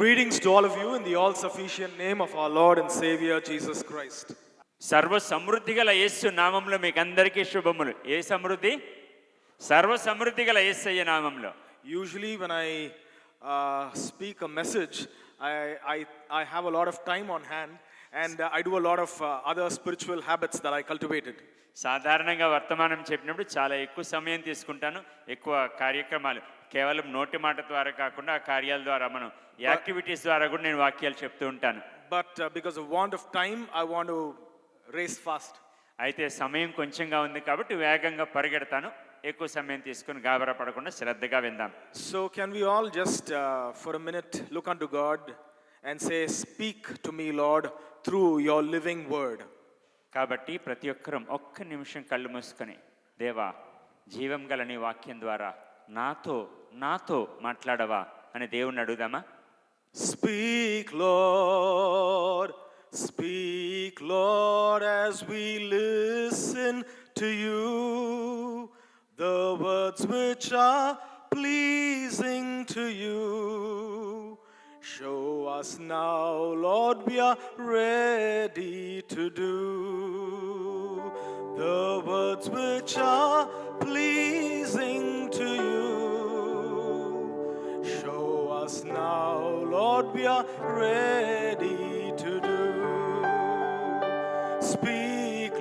Greetings to all of you in the all-sufficient name of our Lord and Savior Jesus Christ. సర్వ సమృద్ధి గల యేసు నామంలో మీకు అందరికీ శుభములు. ఏ సమృద్ధి? సర్వ సమృద్ధి గల యేసయ్య నామంలో. Usually when I speak a message, I have a lot of time on hand and I do a lot of other spiritual habits that I cultivated. సాధారణంగా వర్తమానం చెప్పినప్పుడు చాలా ఎక్కువ సమయం తీసుకుంటాను, ఎక్కువ కార్యక్రమాలు కేవలం నోటి మాట ద్వారా కాకుండా ఆ కార్యాల ద్వారా మనం యాక్టివిటీస్ ద్వారా కూడా నేను వాక్యాలు చెప్తూ ఉంటాను. But because of want of time, I want to race fast. అయితే సమయం కొంచెంగా ఉంది కాబట్టి వేగంగా పరిగెడతాను. ఎక్కువ సమయం తీసుకుని గాబరా పడకుండా శ్రద్ధగా విందాం. So can we all just for a minute look unto God and say, speak to me Lord through your living word. కాబట్టి ప్రతి ఒక్కరం ఒక్క నిమిషం కళ్ళు మూసుకొని, దేవా జీవం గల నీ వాక్యం ద్వారా నాతో మాట్లాడవా అని దేవుణ్ణి అడుగుదామా? Speak Lord, speak Lord as we listen to you, the words which are pleasing to you. Show us now, Lord, we are ready to do the words which are pleasing to you. Show us now, Lord, we are ready to do. Speak,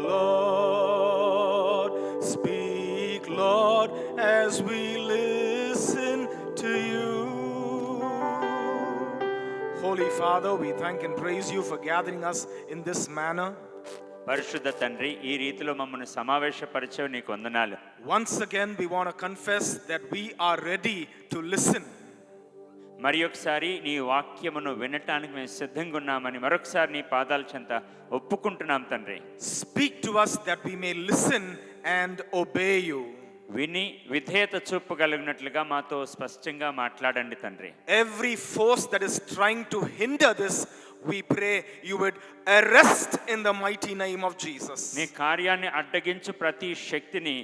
Lord, as we listen to you. Holy Father, we thank and praise you for gathering us in this manner. పరిశుద్ధ తండ్రి, ఈ రీతిలో మమ్మల్ని సమావేశపరిచావు, నీకు వందనాలు. Once again we want to confess that we are ready to listen. మరి ఒకసారి నీ వాక్యమును వినటానికి మేము సిద్ధంగా ఉన్నామని మరొకసారి నీ పాదాల చెంత ఒప్పుకుంటున్నాం తండ్రి. Speak to us that we may listen and obey you. విని విధేయత చూపగలిగినట్లుగా మాతో స్పష్టంగా మాట్లాడండి తండ్రి. Every force that is trying to hinder this, we pray you would arrest in the mighty name of Jesus. నీ కార్యాన్ని అడ్డగించు ప్రతి శక్తిని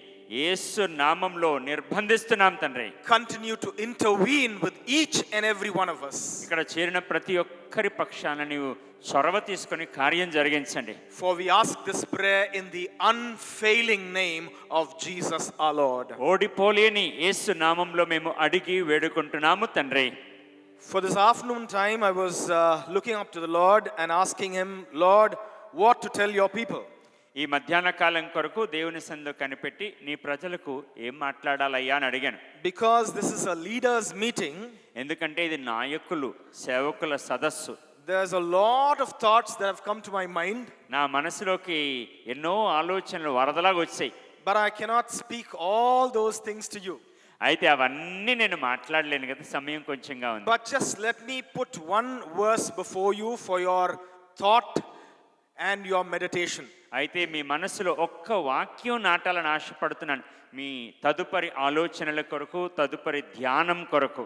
యేసు నామంలో నిర్బంధిస్తున్నాం తండ్రి. Continue to intervene with each and every one of us. ఇక్కడ చేరిన ప్రతి ఒక్కరి పక్షాన నీవు చొరవ తీసుకొని కార్యం జరిగించండి. For we ask this prayer in the unfailing name of Jesus our Lord. ఓడిపోలేని యేసు నామంలో మేము అడిగి వేడుకుంటున్నాము తండ్రి. For this afternoon time, I was looking up to the Lord and asking him, Lord, what to tell your people? ఈ మధ్యాహ్న కాలం కొరకు దేవుని సన్నిధిలో కనిపెట్టి నీ ప్రజలకు ఏం మాట్లాడాలయ్యా అని అడిగాను. Because this is a leaders meeting. ఎందుకంటే ఇది నాయకులు సేవకుల సదస్సు. There's a lot of thoughts that have come to my mind. నా మనసులోకి ఎన్నో ఆలోచనలు వరదలాగా వచ్చాయి. But I cannot speak all those things to you. అయితే అవన్నీ నేను మాట్లాడలేను కదా, సమయం కొంచెంగా ఉంది. But just let me put one verse before you for your thought and your meditation. అయితే మీ మనసులో ఒక్క వాక్యం నాటాలని ఆశపడుతున్నాను, మీ తదుపరి ఆలోచనల కొరకు, తదుపరి ధ్యానం కొరకు.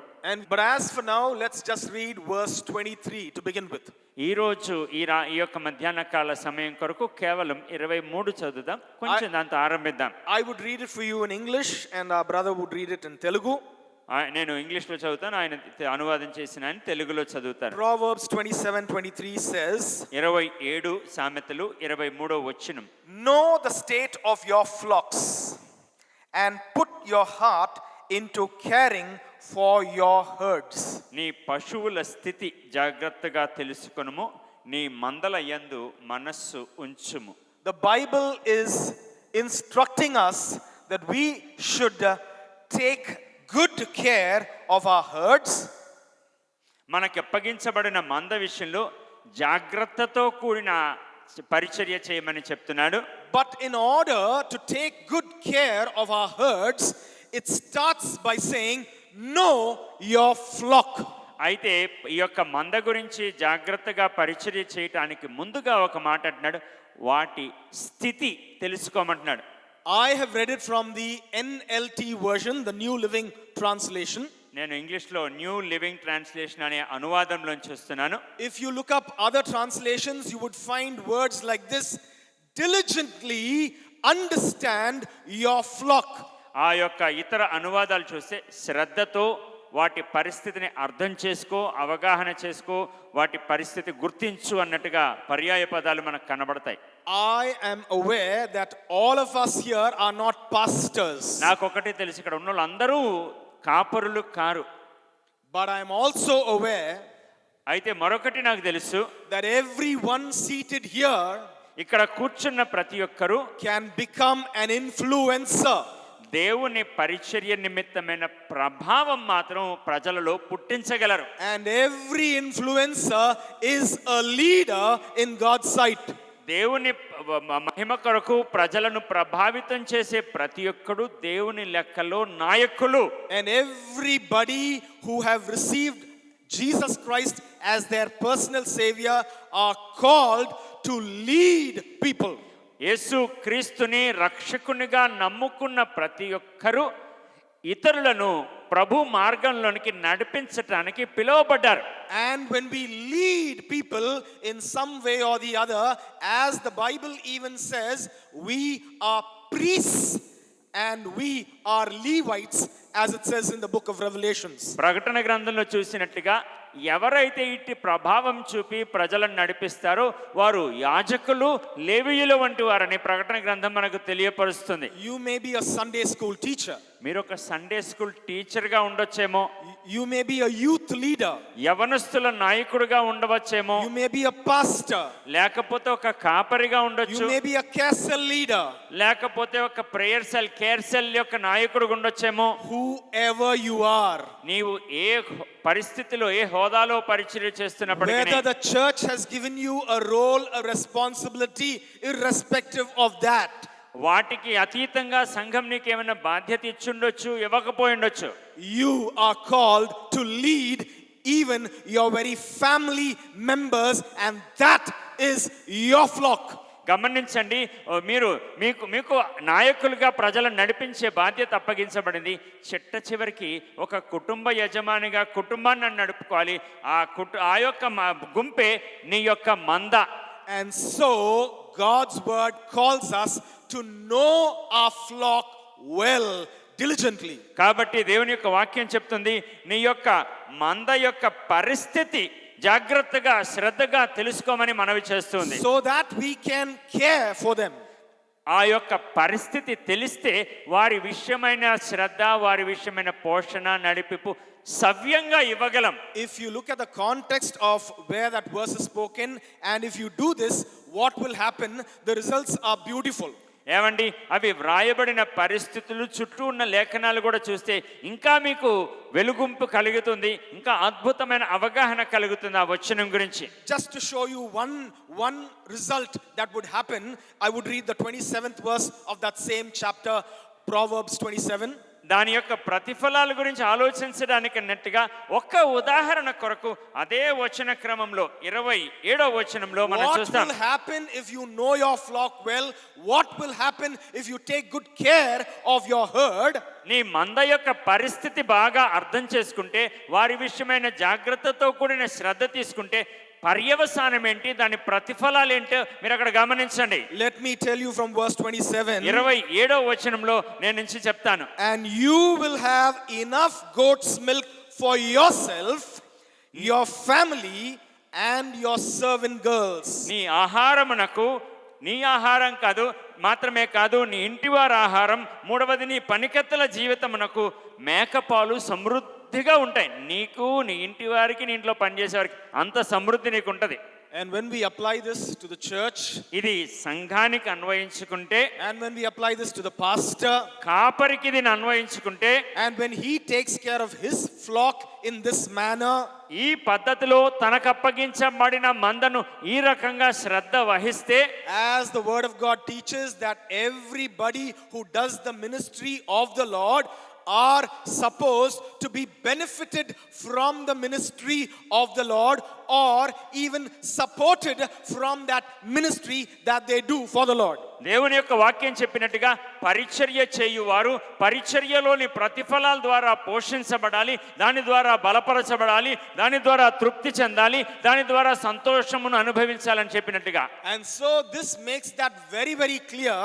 But as for now, let's just read verse 23 to begin with. ఈ రోజు ఈ యొక్క మధ్యాహ్న కాల సమయం కొరకు కేవలం 23 చదువుదాం, కొంచెం దాంతో ఆరంభిద్దాం. I would read it for you in English and our brother would read it in Telugu. నేను ఇంగ్లీష్లో చదువుతాను, ఆయన అనువాదం చేసిన ఆయన తెలుగులో చదువుతారు. Proverbs 27:23 says, 27 సామెతలు 23వ వచనం. Know the state of your flocks and put your heart into caring for your herds. నీ పశువుల స్థితి జాగ్రత్తగా తెలుసుకొనుము, నీ మందల యందు మనస్సు ఉంచుము. The Bible is instructing us that we should take good care of our herds. మనకు అప్పగించబడిన మంద విషయంలో జాగ్రత్తతో కూడిన పరిచర్య చేయమని చెప్తున్నాడు. But in order to take good care of our herds, it starts by saying, know your flock. అయితే ఈ యొక్క మంద గురించి జాగ్రత్తగా పరిచర్య చేయటానికి ముందుగా ఒక మాట అంటున్నాడు, వాటి స్థితి తెలుసుకోమంటున్నాడు. I have read it from the NLT version, the New Living Translation. నేను ఇంగ్లీష్లో న్యూ లివింగ్ ట్రాన్స్లేషన్ అనే అనువాదంలోంచి చూస్తున్నాను. If you look up other translations, you would find words like this: diligently understand your flock. ఆ యొక్క ఇతర అనువాదాలు చూస్తే శ్రద్ధతో వాటి పరిస్థితిని అర్థం చేసుకో, అవగాహన చేసుకో, వాటి పరిస్థితి గుర్తించు అన్నట్టుగా పర్యాయ పదాలు మనకు కనబడతాయి. I am aware that all of us here are not pastors. నాకొకటి తెలుసు, ఇక్కడ ఉన్న వాళ్ళందరూ కాపరులు car. But I am also aware అయితే మరొకటి నాకు తెలుసు, that everyone seated here ఇక్కడ కూర్చున్న ప్రతి ఒక్కరూ can become an influencer. దేవుని పరిచర్య నిమిత్తమైన ప్రభావం మాత్రం ప్రజలలో పుట్టించగలరు. And every influencer is a leader in God's sight. దేవుని మహిమ కొరకు ప్రజలను ప్రభావితం చేసే ప్రతి ఒక్కడు దేవుని లెక్కలో నాయకులు. And everybody who have received Jesus Christ as their personal savior are called to lead people. యేసు క్రీస్తుని రక్షకునిగా నమ్ముకున్న ప్రతి ఒక్కరూ ఇతరులను ప్రభు మార్గంలోనికి నడిపించటానికి పిలువబడ్డారు. And when we lead people in some way or the other, as the Bible even says, we are priests and we are Levites, as it says in the book of Revelations. ప్రకటన గ్రంథంలో చూసినట్లుగా ఎవరైతే ఇట్టి ప్రభావం చూపి ప్రజలను నడిపిస్తారో వారు యాజకులు, లేవీయులు వంటి వారని ప్రకటన గ్రంథం మనకు తెలియపరుస్తుంది. You may be a Sunday school teacher. మీరు ఒక సండే స్కూల్ టీచర్గా ఉండొచ్చేమో. You may be a youth leader. యవనస్తుల నాయకుడిగా ఉండవచ్చేమో. You may be a pastor. లేకపోతే ఒక కాపరిగా ఉండొచ్చు. You may be a care cell leader. లేకపోతే ఒక ప్రేయర్ సెల్, కేర్ సెల్ యొక్క నాయకుడిగా ఉండొచ్చేమో. Whoever you are, నీవు ఏ పరిస్థితిలో, ఏ హోదాలో పరిచర్య చేస్తున్నప్పటికీ, whether the church has given you a role, a responsibility, irrespective of that, వాటికి అతీతంగా సంఘం నీకు ఏమైనా బాధ్యత ఇచ్చుండొచ్చు, ఇవ్వకపోయి ఉండొచ్చు. you are called to lead even your very family members, and that is your flock. గమనించండి, మీకు నాయకులుగా ప్రజలను నడిపించే బాధ్యత అప్పగించబడింది. చిట్ట చివరికి ఒక కుటుంబ యజమానిగా కుటుంబాన్ని నడుపుకోవాలి. ఆ యొక్క గుంపే నీ యొక్క మంద. And so God's word calls us to know our flock well, diligently. కాబట్టి దేవుని యొక్క వాక్యం చెప్తుంది, నీ యొక్క మంద యొక్క పరిస్థితి జాగ్రత్తగా, శ్రద్ధగా తెలుసుకోమని మనవి చేస్తుంది. So that we can care for them. ఆ యొక్క పరిస్థితి తెలిస్తే వారి విషయమైన శ్రద్ధ, వారి విషయమైన పోషణ, నడిపింపు సవ్యంగా ఇవ్వగలం. If you look at the context of where that verse is spoken, and if you do this, what will happen? The results are beautiful. ఏమండి, అవి వ్రాయబడిన పరిస్థితులు, చుట్టూ ఉన్న లేఖనాలు కూడా చూస్తే ఇంకా మీకు వెలుగుంపు కలుగుతుంది, ఇంకా అద్భుతమైన అవగాహన కలుగుతుంది ఆ వచనం గురించి. Just to show you one result that would happen, I would read the 27th verse of that same chapter, Proverbs 27. దాని యొక్క ప్రతిఫలాల గురించి ఆలోచించడానికి అన్నట్టుగా ఒక్క ఉదాహరణ కొరకు అదే వచన క్రమంలో 27వ వచనంలో మనం చూస్తాం. What will happen if you know your flock well? What will happen if you take good care of your herd? నీ మంద యొక్క పరిస్థితి బాగా అర్థం చేసుకుంటే, వారి విషయమైన జాగ్రత్తతో కూడిన శ్రద్ధ తీసుకుంటే పర్యవసానం ఏంటి, దాని ప్రతిఫలాలు ఏంటో మీరు అక్కడ గమనించండి. Let me tell you from verse 27. 27వ వచనంలో నేను నుంచి చెప్తాను. And you will have enough goat's milk for yourself, your family and your servant girls. నీ ఆహారమునకు, నీ ఆహారం కాదు మాత్రమే కాదు, నీ ఇంటివారి ఆహారం, మూడవది నీ పనికత్తెల జీవితమునకు మేకపాలు సమృద్ధిగా ఉంటాయి. నీకు, నీ ఇంటి వారికి, నీ ఇంట్లో పనిచేసేవారికి అంత సమృద్ధి నీకు ఉంటుంది. And when we apply this to the church, ఇది సంఘానికి అన్వయించుకుంటే, and when we apply this to the pastor, కాపరికి దీన్ని అన్వయించుకుంటే, and when he takes care of his flock in this manner, ఈ పద్ధతిలో తనకు అప్పగించబడిన మందను ఈ రకంగా శ్రద్ధ వహిస్తే, as the word of God teaches that everybody who does the ministry of the Lord are supposed to be benefited from the ministry of the Lord, or even supported from that ministry that they do for the Lord. దేవుని యొక్క వాక్యం చెప్పినట్టుగా పరిచర్య చేయువారు పరిచర్యలోని ప్రతిఫలాల ద్వారా పోషించబడాలి, దాని ద్వారా బలపరచబడాలి, దాని ద్వారా తృప్తి చెందాలి, దాని ద్వారా సంతోషమును అనుభవించాలని చెప్పినట్టుగా. And so this makes that very, very clear.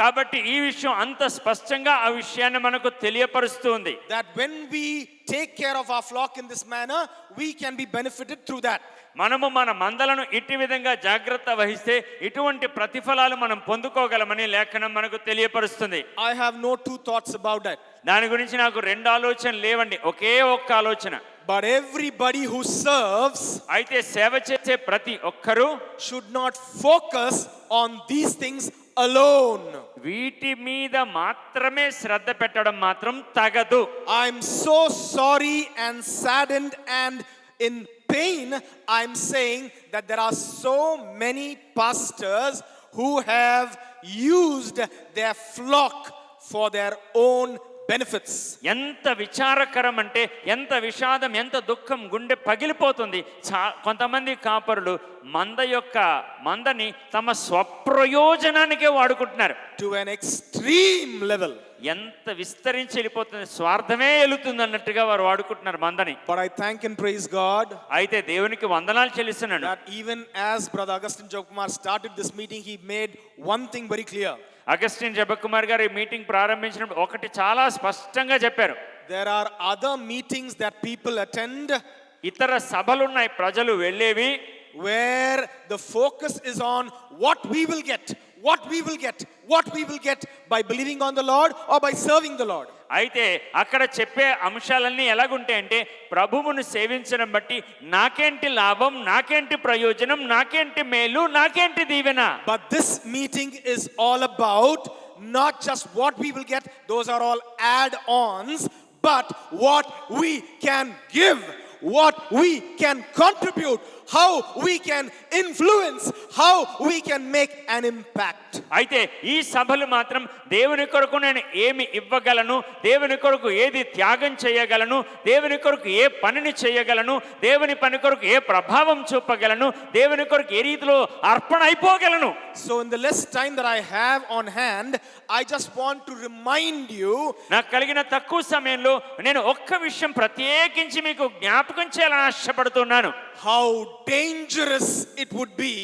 కాబట్టి ఈ విషయం అంత స్పష్టంగా ఆ విషయాన్ని మనకు తెలియపరుస్తుంది. that when we take care of our flock in this manner, we can be benefited through that. మనము మన మందలను ఇట్టి విధంగా జాగ్రత్త వహిస్తే ఇటువంటి ప్రతిఫలాలు మనం పొందుకోగలమని లేఖనం మనకు తెలియపరుస్తుంది. I have no two thoughts about that. దాని గురించి నాకు రెండు ఆలోచనలు లేవండి, ఒకే ఒక్క ఆలోచన. But everybody who serves అయితే సేవ చేసే ప్రతి ఒక్కరూ should not focus on these things alone. వీటి మీద మాత్రమే శ్రద్ధ పెట్టడం మాత్రం తగదు. I'm so sorry and saddened and in pain. I'm saying that there are so many pastors who have used their flock for their own benefits. ఎంత విచారకరం అంటే, ఎంత విషాదం, ఎంత దుఃఖం, గుండె పగిలిపోతుంది. కొంతమంది కాపరులు మందని తమ స్వప్రయోజనానికే వాడుకుంటున్నారు. To an extreme level. ఎంత విస్తరించి వెళ్ళిపోతుంది, స్వార్థమే వెళుతుంది అన్నట్టుగా వారు వాడుకుంటున్నారు మందని. But I thank and praise God అయితే దేవునికి వందనాలు చెల్లిస్తున్నాను. that even as Brother Augustine Jabkumar started this meeting, he made one thing very clear. Augustine Jabakumar గారు ఈ మీటింగ్ ప్రారంభించినప్పుడు ఒకటి చాలా స్పష్టంగా చెప్పారు. There are other meetings that people attend ఇతర సభలున్నాయి ప్రజలు వెళ్ళేవి, where the focus is on what we will get by believing on the Lord or by serving the Lord. అయితే అక్కడ చెప్పే అంశాలన్నీ ఎలాగుంటాయంటే, ప్రభువును సేవించడం బట్టి నాకేంటి లాభం, నాకేంటి ప్రయోజనం, నాకేంటి మేలు, నాకేంటి దీవెన. But this meeting is all about not just what we will get, those are all add-ons, but what we can give, what we can contribute, how we can influence, how we can make an impact. అయితే ఈ సభలు మాత్రం దేవుని కొరకు నేను ఏమి ఇవ్వగలను, దేవుని కొరకు ఏది త్యాగం చేయగలను, దేవుని కొరకు ఏ పనిని చేయగలను, దేవుని పని కొరకు ఏ ప్రభావం చూపగలను, దేవుని కొరకు ఏ రీతిలో అర్పణ అయిపోగలను. So in the less time that I have on hand, I just want to remind you, నాకు కలిగిన తక్కువ సమయంలో నేను ఒక్క విషయం ప్రత్యేకించి మీకు జ్ఞాపకం చేయాలని ఆశపడుతున్నాను. how dangerous it would be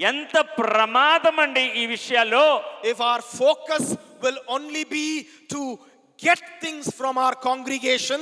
ఎంత ప్రమాదం అండి ఈ విషయాల్లో, if our focus will only be to get things from our congregation,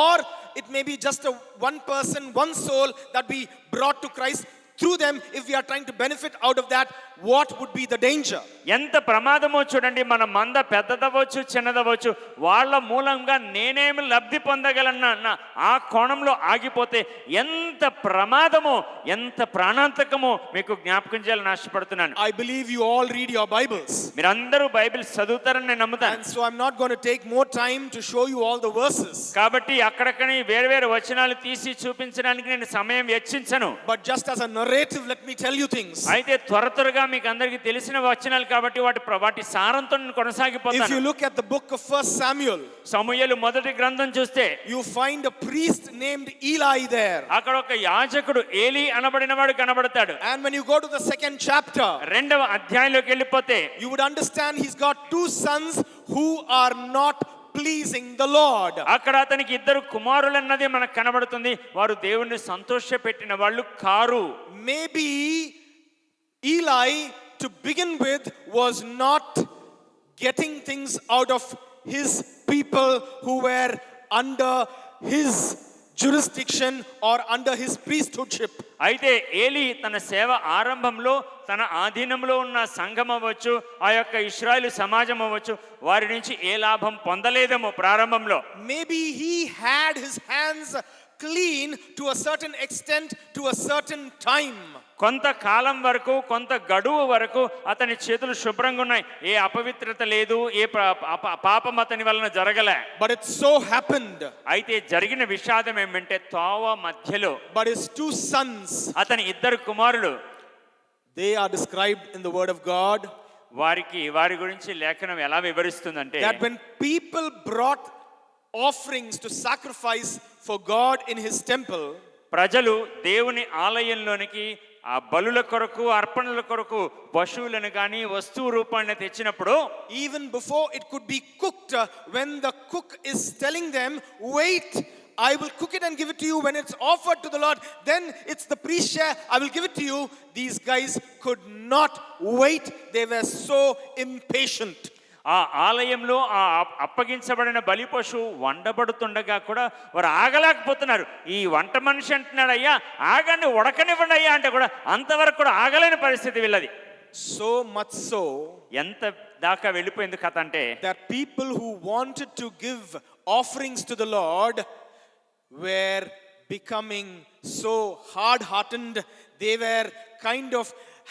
or it may be just one person, one soul that we brought to Christ through them. If we are trying to benefit out of that, what would be the danger? ఎంత ప్రమాదమో చూడండి. మన మంద పెద్దదవచ్చు చిన్నదవచ్చు, వాళ్ళ మూలంగా నేనేమి లబ్ధి పొందగలన్న ఆ కోణంలో ఆగిపోతే ఎంత ప్రమాదమో, ఎంత ప్రాణాంతకమో మీకు జ్ఞాపకం చేయాలని ఆశపడుతున్నాను. I believe you all read your Bibles, మీరందరూ బైబిల్ చదువుతారని నేను నమ్ముతాను. and so I'm not going to take more time to show you all the verses, కాబట్టి అక్కడక్కడి వేరు వచనాలు తీసి చూపించడానికి నేను సమయం వెచ్చించను. but just as a narrative, let me tell you things. అయితే త్వరగా మీకు అందరికీ తెలిసిన వచనాలు కాబట్టి వాటి సారంతో నేను కొనసాగిపోతాను. If you look at the book of 1 Samuel, సమూయేలు మొదటి గ్రంథం చూస్తే you find a priest named Eli there. అక్కడ ఒక యాజకుడు ఏలీ అనబడినవాడు కనబడతాడు. And when you go to the second chapter, రెండవ అధ్యాయంలోకి వెళ్ళిపోతే you would understand he's got two sons who are not pleasing the Lord. అక్కడ అతనికి ఇద్దరు కుమారులు అన్నది మనకు కనబడుతుంది. వారు దేవుణ్ణి సంతోషపెట్టిన వాళ్ళు car. Maybe Eli, to begin with, was not getting things out of his people who were under his jurisdiction or under his priesthoodship. అయితే ఏలీ తన సేవ ఆరంభంలో తన ఆధీనంలో ఉన్న సంఘం అవ్వచ్చు, ఆ యొక్క ఇశ్రాయేలు సమాజం అవ్వచ్చు, వారి నుంచి ఏ లాభం పొందలేదేమో ప్రారంభంలో. Maybe he had his hands clean to a certain extent, to a certain time. కొంతకాలం వరకు, కొంత గడువు వరకు అతని చేతులు శుభ్రంగా ఉన్నాయి. ఏ అపవిత్రత లేదు, ఏ పాపం అతని వలన జరగలే. But it so happened, అయితే జరిగిన విషాదం ఏమంటే, తోవ మధ్యలో but his two sons, అతని ఇద్దరు కుమారులు, they are described in the word of God. వారి గురించి లేఖనం ఎలా వివరిస్తుందంటే, that when people brought offerings to sacrifice for God in his temple, ప్రజలు దేవుని ఆలయంలోనికి ఆ బలుల కొరకు, అర్పణల కొరకు పశువులను కానీ వస్తువు రూపాన్ని తెచ్చినప్పుడు, even before it could be cooked, when the cook is telling them, wait I will cook it and give it to you. When it's offered to the Lord, then it's the priest share. I will give it to you. These guys could not wait. They were so impatient. ఆ ఆలయంలో ఆ అప్పగించబడిన బలి పశువు వండబడుతుండగా కూడా వారు ఆగలేకపోతున్నారు. ఈ వంట మనిషి అంటున్నాడు, అయ్యా ఆగండి, ఉడకనివ్వండి అయ్యా అంటే కూడా అంతవరకు కూడా ఆగలేని పరిస్థితి వీళ్ళది. So much so ఎంత దాకా వెళ్ళిపోయింది కథ అంటే, that people who wanted to give offerings to the Lord were becoming so hard-hearted. They were kind of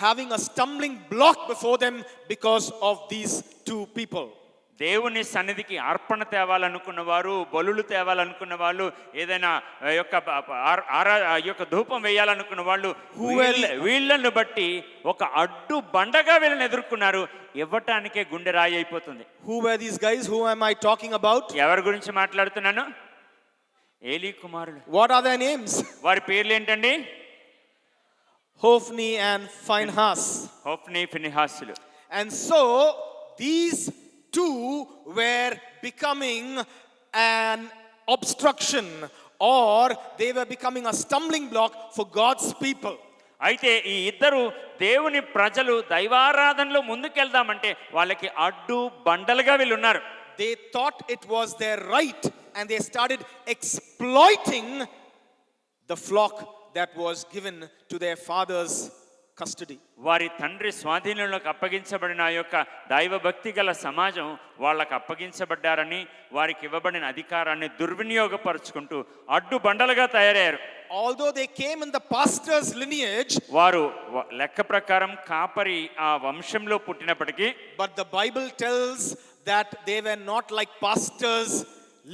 having a stumbling block before them because of these two people. దేవుని సన్నిధికి అర్పణ తేవాలనుకున్న వారు, బలులు తేవాలనుకున్న వాళ్ళు, ఏదైనా యొక్క ధూపం వేయాలనుకున్న వాళ్ళు వీళ్ళను బట్టి ఒక అడ్డు బండగా వీళ్ళని ఎదుర్కొన్నారు. ఇవ్వటానికే గుండె రాయి అయిపోతుంది. Who were these guys? Who am I talking about? ఎవరి గురించి మాట్లాడుతున్నాను? ఏలీ కుమారులు. What are their names? వారి పేర్లు ఏంటండి? Hophni and Phinehas. Hophni, ఫినెహాసులు. And so these two were becoming an obstruction, or they were becoming a stumbling block for God's people. అయితే ఈ ఇద్దరు దేవుని ప్రజలు దైవారాధనలో ముందుకెళ్దామంటే వాళ్ళకి అడ్డు బండలుగా వీళ్ళు ఉన్నారు. They thought it was their right, and they started exploiting the flock that was given to their father's custody. వారి తండ్రి స్వాధీనంలోకి అప్పగించబడిన ఆ యొక్క దైవ భక్తి గల సమాజం వాళ్ళకి అప్పగించబడ్డారని, వారికి ఇవ్వబడిన అధికారాన్ని దుర్వినియోగపరుచుకుంటూ అడ్డు బండలుగా తయారయ్యారు. Although they came in the pastor's lineage, వారు లెక్క ప్రకారం కాపరి ఆ వంశంలో పుట్టినప్పటికీ, but the Bible tells that they were not like pastors'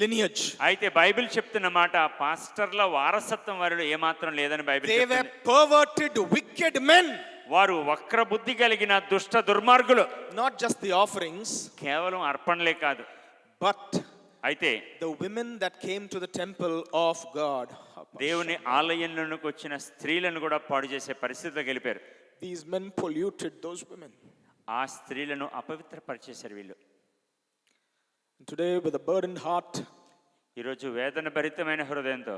lineage. అయితే బైబిల్ చెప్తున్న మాట, పాస్టర్ల వారసత్వం వారిలో ఏమాత్రం లేదని బైబిల్ They were చెప్తుంది. perverted, wicked men. వారు వక్ర బుద్ధి కలిగిన దుష్ట దుర్మార్గులు. Not just the offerings, కేవలం అర్పణలే కాదు, but అయితే the women that came to the temple of God. దేవుని ఆలయంలోకి వచ్చిన స్త్రీలను కూడా పాడు చేసే పరిస్థితిలో గెలిపారు. These men polluted those women. ఆ స్త్రీలను అపవిత్రపరిచేశారు వీళ్ళు. Today, with a burdened heart, ఈరోజు వేదన భరితమైన హృదయంతో,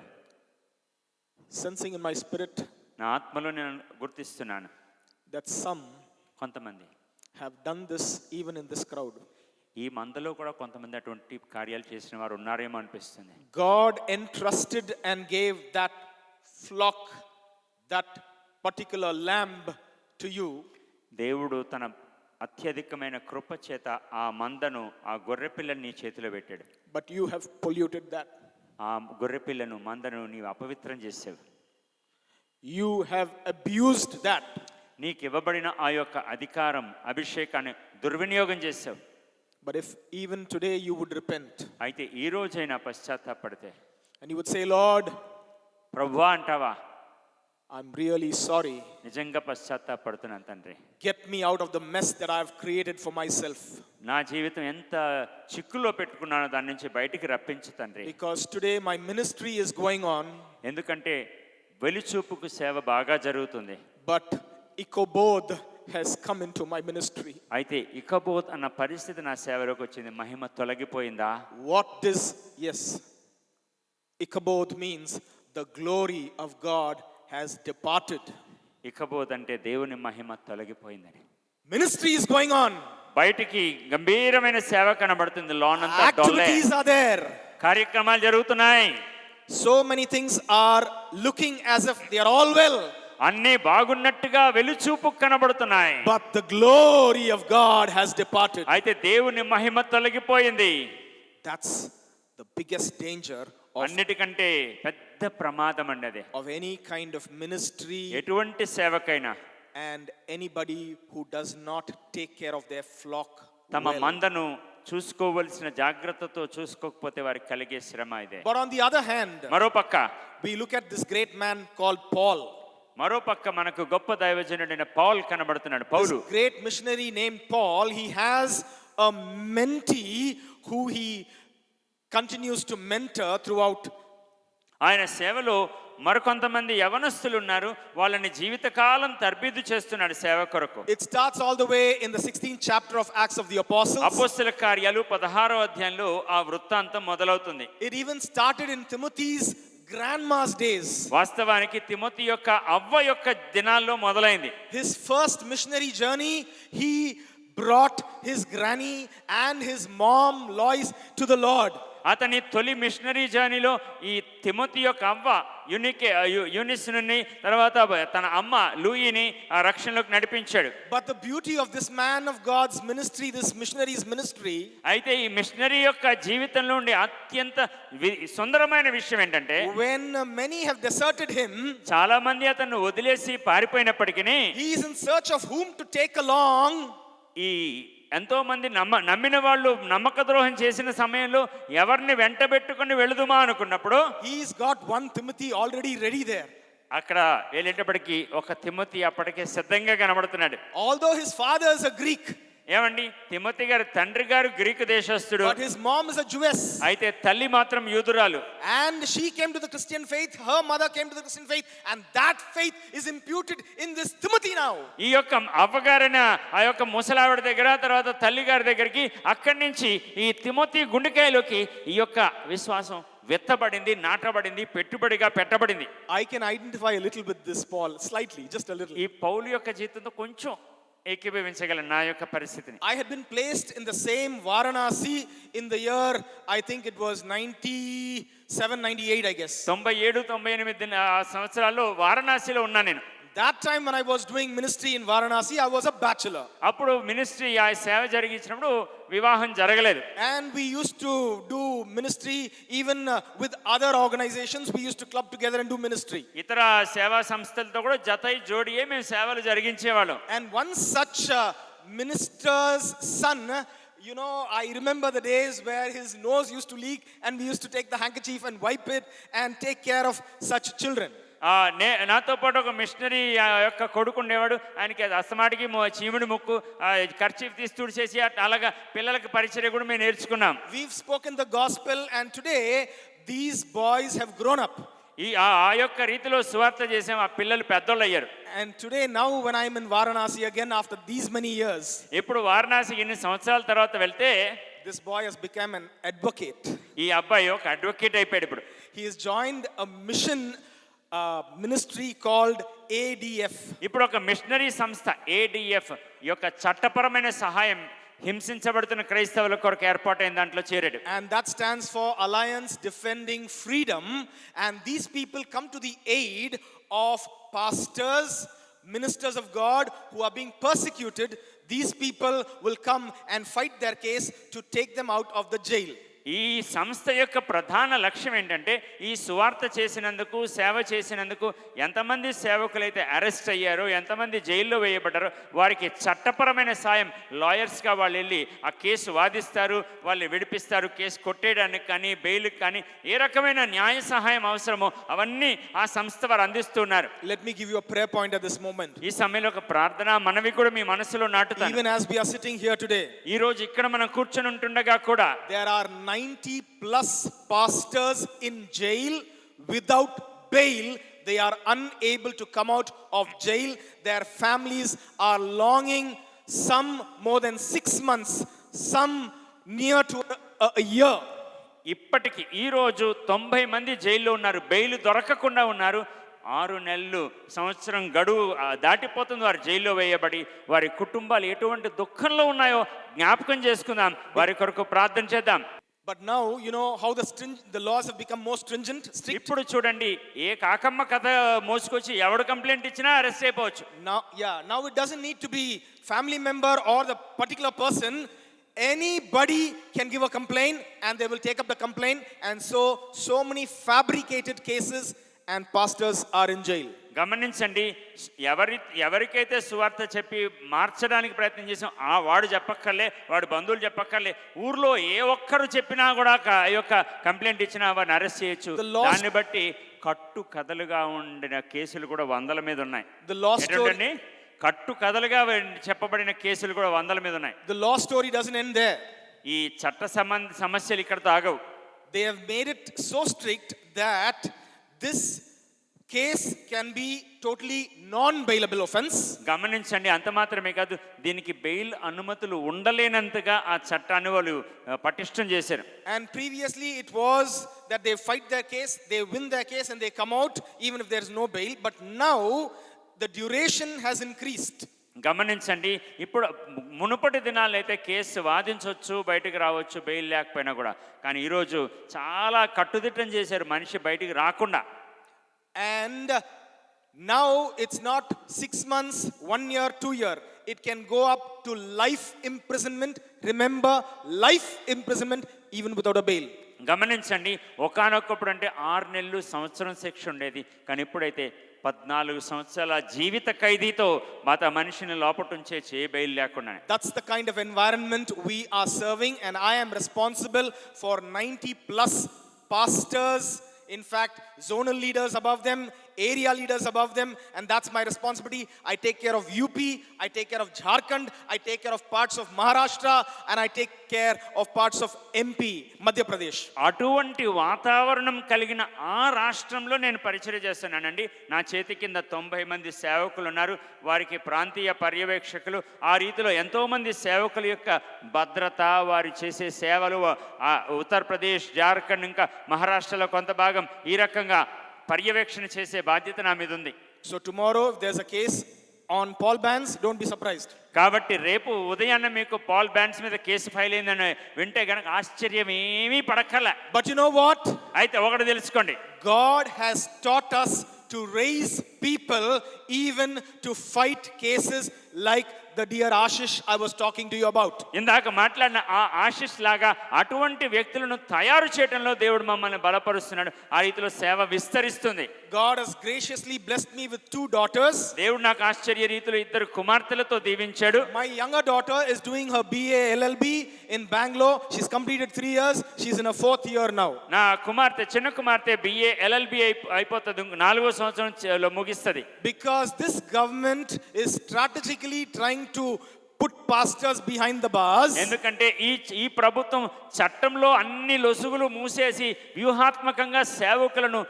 sensing in my spirit నా ఆత్మలో నేను గుర్తిస్తున్నాను, that some కొంతమంది have done this even in this crowd. ఈ మందలో కూడా కొంతమంది అటువంటి కార్యాలు చేసిన వారు ఉన్నారేమో అనిపిస్తుంది. God entrusted and gave that flock, that particular lamb to you. దేవుడు తన అత్యధికమైన కృప చేత ఆ మందను, ఆ గొర్రెపిల్లని నీ చేతిలో పెట్టాడు. But you have polluted that. ఆ గొర్రెపిల్లను, మందను నీవు అపవిత్రం చేసావు. You have abused that. నీకు ఇవ్వబడిన ఆ యొక్క అధికారం, అభిషేకాన్ని దుర్వినియోగం చేసావు. But if even today you would repent, అయితే ఈ రోజైనా పశ్చాత్తాపడితే, and you would say, Lord, ప్రభువా అంటావా, I'm really sorry. నిజంగా పశ్చాత్తాపడుతున్నాను తండ్రి. Get me out of the mess that I have created for myself. నా జీవితం ఎంత చిక్కులో పెట్టుకున్నానో దాని నుంచి బయటికి రప్పించు తండ్రి. Because today my ministry is going on. ఎందుకంటే వెలిచూపుకు సేవ బాగా జరుగుతుంది. But Ichabod has come into my ministry. అయితే ఇకబోత్ అన్న పరిస్థితి నా సేవలోకి వచ్చింది. మహిమ తొలగిపోయిందా? What does, yes, Ichabod means the glory of God has departed. ఇకబోత్ అంటే దేవుని మహిమ తొలగిపోయిందని. Ministry is going on. బయటికి గంభీరమైన సేవ కనబడుతుంది, లోనంతా డొల్లే. Activities are there. కార్యక్రమాలు జరుగుతున్నాయి. So many things are looking as if they are all well. అన్నీ బాగున్నట్టుగా వెలుచూపు కనబడుతున్నాయి. But the glory of God has departed. అయితే దేవుని మహిమ తొలగిపోయింది. That's the biggest danger అన్నిటికంటే పెద్ద ప్రమాదం అండి అది. of any kind of ministry ఎటువంటి సేవకైనా, and anybody who does not take care of their flock తమ well. మందను చూసుకోవలసిన జాగ్రత్తతో చూసుకోకపోతే వారికి కలిగే శ్రమ ఇదే. But on the other hand, మరోపక్క we look at this great man called Paul. మరోపక్క మనకు గొప్ప దైవజనుడైన పౌలు కనబడుతున్నాడు. పౌలు, This great missionary named Paul, he has a mentee who he continues to mentor throughout. ఆయన సేవలో మరికొంతమంది యవనస్తులు ఉన్నారు. వాళ్ళని జీవితకాలం తర్బీదు చేస్తున్నాడు సేవ కొరకు. It starts all the way in the 16th chapter of Acts of the Apostles. అపోస్తల కార్యాలు 16వ అధ్యాయంలో ఆ వృత్తాంతం మొదలవుతుంది. It even started in Timothy's grandma's days. వాస్తవానికి తిమోతి యొక్క అవ్వ యొక్క దినాల్లో మొదలైంది. His first missionary journey, he brought his granny and his mom Lois to the Lord. అతని తొలి మిషనరీ జర్నీలో ఈ తిమోతి యొక్క అవ్వ యూనిస్ని తర్వాత తన అమ్మ లూయిని ఆ రక్షణలోకి నడిపించాడు. But the beauty of this man of God's ministry, this missionary's ministry, అయితే ఈ మిషనరీ యొక్క జీవితంలో ఉండే అత్యంత సుందరమైన విషయం ఏంటంటే, when many have deserted him, చాలా మంది అతన్ని వదిలేసి పారిపోయినప్పటికీ he is in search of whom to take along. ఈ ఎంతో మంది నమ్మిన వాళ్ళు నమ్మక ద్రోహం చేసిన సమయంలో ఎవరిని వెంటబెట్టుకుని వెళుదుమా అనుకున్నప్పుడు, He's got one Timothy already ready there. అక్కడ వెళ్ళేటప్పటికి ఒక తిమోతి అప్పటికే సిద్ధంగా కనబడుతున్నాడు. Although his father is a Greek, ఏమండి, తిమోతి గారి తండ్రి గారు Greek దేశస్థుడు, but his mom is a Jewess. అయితే తల్లి మాత్రం యూదురాలు. And she came to the Christian faith, her mother came to the Christian faith, and that faith is imputed in this Timothy now. ఈ యొక్క అవ్వగారైన ఆ యొక్క ముసలావిడ దగ్గర తర్వాత తల్లి గారి దగ్గరికి అక్కడి నుంచి ఈ తిమోతి గుండెకాయలోకి ఈ యొక్క విశ్వాసం విత్తబడింది, నాటబడింది, పెట్టుబడిగా పెట్టబడింది. I can identify a little with this Paul, slightly, just a little. ఈ పౌలు యొక్క జీవితంతో కొంచెం ఏకీభవించగలను నా యొక్క పరిస్థితిని. I had been placed in the same Varanasi in the year, I think it was 97, 98, I guess. 97, 98 సంవత్సరాల్లో వారణాసిలో ఉన్నా నేను. That time when I was doing ministry in Varanasi, I was a bachelor. అప్పుడు మినిస్ట్రీ ఆ సేవ జరిగించినప్పుడు వివాహం జరగలేదు. And we used to do ministry even with other organizations. We used to club together and do ministry. ఇతర సేవా సంస్థలతో కూడా జతై జోడియే మేము సేవలు జరిగించేవాళ్ళం. And one such minister's son, you know, I remember the days where his nose used to leak and we used to take the handkerchief and wipe it and take care of such children. నాతో పాటు ఒక machinery యొక్క కొడుకు ఉండేవాడు. ఆయనకి అస్తమాటికి చీముడి ముక్కు kerchief తీసి తుడిచేసి అలాగా పిల్లలకి పరిచర్య కూడా మేము నేర్చుకున్నాం. We've spoken the gospel and today these boys have grown up. ఆ యొక్క రీతిలో సువార్త చేసాం. ఆ పిల్లలు పెద్దోళ్ళు అయ్యారు. And today now when I'm in Varanasi again after these many years, ఇప్పుడు వారణాసి ఇన్ని సంవత్సరాల తర్వాత వెళ్తే this boy has become an advocate. ఈ అబ్బాయి ఒక అడ్వకేట్ అయిపోయాడు. ఇప్పుడు he has joined a mission ministry called ADF. ఇప్పుడు ఒక మిషనరీ సంస్థ ADF యొక్క చట్టపరమైన సహాయం హింసించబడుతున్న క్రైస్తవుల కొరకు ఏర్పాటైన దాంట్లో చేరాడు. And that stands for Alliance Defending Freedom. And these people come to the aid of pastors, ministers of God who are being persecuted. These people will come and fight their case to take them out of the jail. ఈ సంస్థ యొక్క ప్రధాన లక్ష్యం ఏంటంటే, ఈ సువార్త చేసినందుకు సేవ చేసినందుకు ఎంతమంది సేవకులైతే అరెస్ట్ అయ్యారో, ఎంతమంది జైల్లో వేయబడ్డారో వారికి చట్టపరమైన సాయం, లాయర్స్గా వాళ్ళు వెళ్ళి ఆ కేసు వాదిస్తారు, వాళ్ళు విడిపిస్తారు. కేసు కొట్టేయడానికి కానీ బెయిల్కి కానీ ఏ రకమైన న్యాయ సహాయం అవసరమో అవన్నీ ఆ సంస్థ వారు అందిస్తున్నారు. Let me give you a prayer point at this moment. ఈ సమయంలో ఒక ప్రార్థన మనవి కూడా మీ మనసులో నాటుతాను. Even as we are sitting here today, ఈ రోజు ఇక్కడ మనం కూర్చొని ఉంటుండగా కూడా there are 90 plus pastors in jail without bail. They are unable to come out of jail. Their families are longing, some more than 6 months, some near to a year. ఇప్పటికి ఈ రోజు 90 మంది జైల్లో ఉన్నారు, బెయిల్ దొరకకుండా ఉన్నారు. 6 నెలలు సంవత్సరం గడువు దాటిపోతుంది వారు జైల్లో వేయబడి. వారి కుటుంబాలు ఎటువంటి దుఃఖంలో ఉన్నాయో జ్ఞాపకం చేసుకుందాం, వారి కొరకు ప్రార్థన చేద్దాం. But now you know how the laws have become more stringent, strict. ఇప్పుడు చూడండి, ఏ కాకమ్మ కథ మోసుకొచ్చి ఎవడు కంప్లైంట్ ఇచ్చినా అరెస్ట్ అయిపోవచ్చు. Now it doesn't need to be family member or the particular person. Anybody can give a complaint and they will take up the complaint, and so many fabricated cases and pastors are in jail. గమనించండి, ఎవరికైతే సువార్త చెప్పి మార్చడానికి ప్రయత్నం చేసాం వాడు చెప్పక్కర్లే, వాడు బంధువులు చెప్పక్కర్లే, ఊర్లో ఏ ఒక్కరు చెప్పినా కూడా ఆ యొక్క కంప్లైంట్ ఇచ్చినా వారిని అరెస్ట్ చేయొచ్చు. దాన్ని బట్టి కట్టు కథలుగా ఉండిన కేసులు కూడా 100ల మీద ఉన్నాయి. ఏంటండి, కట్టు కథలుగా చెప్పబడిన కేసులు కూడా 100ల మీద ఉన్నాయి. The law story doesn't end there. ఈ చట్ట సమస్యలు ఇక్కడ తాగవు. They have made it so strict that this case can be totally non-bailable offense. గమనించండి, అంత మాత్రమే కాదు, దీనికి బెయిల్ అనుమతులు ఉండలేనంతగా ఆ చట్టాన్ని వాళ్ళు పటిష్టం చేశారు. And previously it was that they fight their case, they win their case and they come out even if there is no bail. But now the duration has increased. గమనించండి, ఇప్పుడు మునుపటి దినాల్లో అయితే కేసు వాదించవచ్చు, బయటకు రావచ్చు బెయిల్ లేకపోయినా కూడా. కానీ ఈరోజు చాలా కట్టుదిట్టం చేశారు మనిషి బయటికి రాకుండా. And now it's not 6 months, 1 year, 2 year. It can go up to life imprisonment. Remember, life imprisonment even without a bail. గమనించండి, ఒకానొకప్పుడు అంటే 6 నెలలు సంవత్సరం శిక్ష ఉండేది. కానీ ఇప్పుడైతే 14 సంవత్సరాల జీవిత ఖైదీతో మనిషిని లోపటుంచే బెయిల్ లేకుండా. That's the kind of environment we are serving, and I am responsible for 90 plus pastors, in fact zonal leaders above them, area leaders above them, and that's my responsibility. I take care of UP, I take care of Jharkhand, I take care of parts of Maharashtra, and I take care of parts of MP, Madhya Pradesh. అటువంటి వాతావరణం కలిగిన ఆ రాష్ట్రంలో నేను పరిచర్య చేస్తున్నానండి. నా చేతి కింద 90 మంది సేవకులు ఉన్నారు. వారికి ప్రాంతీయ పర్యవేక్షకులు, ఆ రీతిలో ఎంతోమంది సేవకుల యొక్క భద్రత, వారు చేసే సేవలు ఉత్తరప్రదేశ్, జార్ఖండ్, ఇంకా మహారాష్ట్రలో కొంత భాగం ఈ రకంగా పర్యవేక్షణ చేసే బాధ్యత నా మీద ఉంది. So tomorrow if there's a case on Paul Bands, don't be surprised. కాబట్టి రేపు ఉదయాన్నే మీకు పాల్ బ్యాండ్స్ మీద కేసు ఫైల్ అయిందని వింటే గనక ఆశ్చర్యం ఏమీ పడక్కర్లే. But you know what? అయితే ఒకటి తెలుసుకోండి, God has taught us to raise people even to fight cases like the dear Ashish I was talking to you about. ఇందాక మాట్లాడిన ఆ ఆశిష్ లాగా అటువంటి వ్యక్తులను తయారు చేయడంలో దేవుడు మమ్మల్ని బలపరుస్తున్నాడు. ఆ రీతిలో సేవ విస్తరిస్తుంది. God has graciously blessed me with 2 daughters. దేవుడు నాకు ఆశ్చర్య రీతిలో 2 కుమార్తెలతో దీవించాడు. My younger daughter is doing her BA LLB in Bangalore. She's completed 3 years. She's in her 4th year now. నా చిన్న కుమార్తె BA LLB అయిపోతుంది, 4వ సంవత్సరం ముగిస్తుంది. Because this government is strategically trying to put pastors behind the bars. ఎందుకంటే ఈ ప్రభుత్వం చట్టంలో అన్ని లొసుగులు మూసేసి వ్యూహాత్మకంగా సేవకులను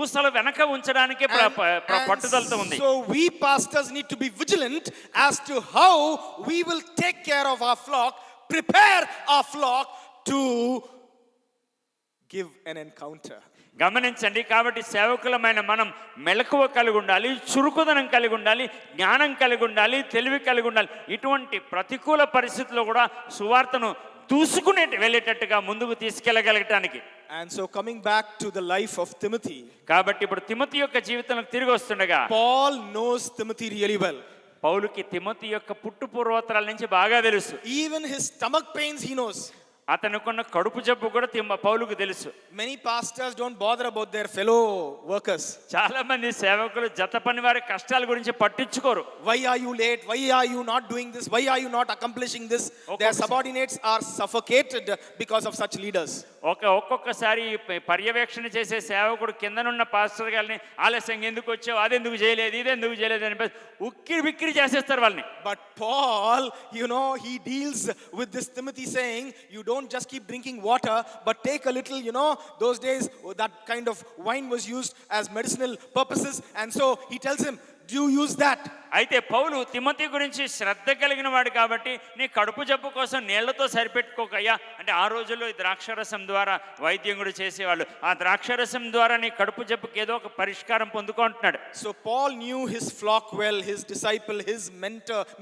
ఊసల వెనక ఉంచడానికి పట్టుదలతో ఉంది. So we pastors need to be vigilant as to how we will take care of our flock, prepare our flock to give an encounter. గమనించండి, కాబట్టి సేవకులమైన మనం మెలకువ కలిగి ఉండాలి, చురుకుదనం కలిగి ఉండాలి, జ్ఞానం కలిగి ఉండాలి, తెలివి కలిగి ఉండాలి. ఇటువంటి ప్రతికూల పరిస్థితుల్లో కూడా సువార్తను దూసుకునే వెళ్ళేటట్టుగా ముందుకు తీసుకెళ్ళగలగటానికి. And so coming back to the life of Timothy, కాబట్టి ఇప్పుడు తిమోతి యొక్క జీవితంలోకి తిరిగి వస్తుండగా, Paul knows Timothy really well. పౌలుకి తిమోతి యొక్క పుట్టు పూర్వోత్తరాల నుంచి బాగా తెలుసు. Even his stomach pains he knows. అతనుకున్న కడుపు జబ్బు కూడా పౌలుకు తెలుసు. Many pastors don't bother about their fellow workers. చాలా మంది సేవకులు జత పని వారి కష్టాల గురించి పట్టించుకోరు. Why are you late? Why are you not doing this? Why are you not accomplishing this? Their subordinates are suffocated because of such leaders. ఒక్కొక్కసారి పర్యవేక్షణ చేసే సేవకుడు కిందనున్న పాస్టర్ గారిని ఆలస్యంగా ఎందుకు వచ్చావు, అదెందుకు చేయలేదు, ఇదెందుకు చేయలేదు అని ఉక్కిరి బిక్కిరి చేసేస్తారు వాళ్ళని. But Paul, he deals with this Timothy saying, you don't just keep drinking water, but take a little, those days that kind of wine was used as medicinal purposes, and so he tells him, do you use that? అయితే పౌలు Timothy గురించి శ్రద్ధ కలిగిన వాడు కాబట్టి నీ కడుపు జబ్బు కోసం నీళ్లతో సరిపెట్టుకోకయ్యా అంటే, ఆ రోజుల్లో ఈ ద్రాక్షరసం ద్వారా వైద్యం కూడా చేసేవాళ్ళు. ఆ ద్రాక్షరసం ద్వారా నీ కడుపు జబ్బుకి ఏదో ఒక పరిష్కారం పొందుకుంటున్నాడు. So Paul knew his flock well, his disciple, his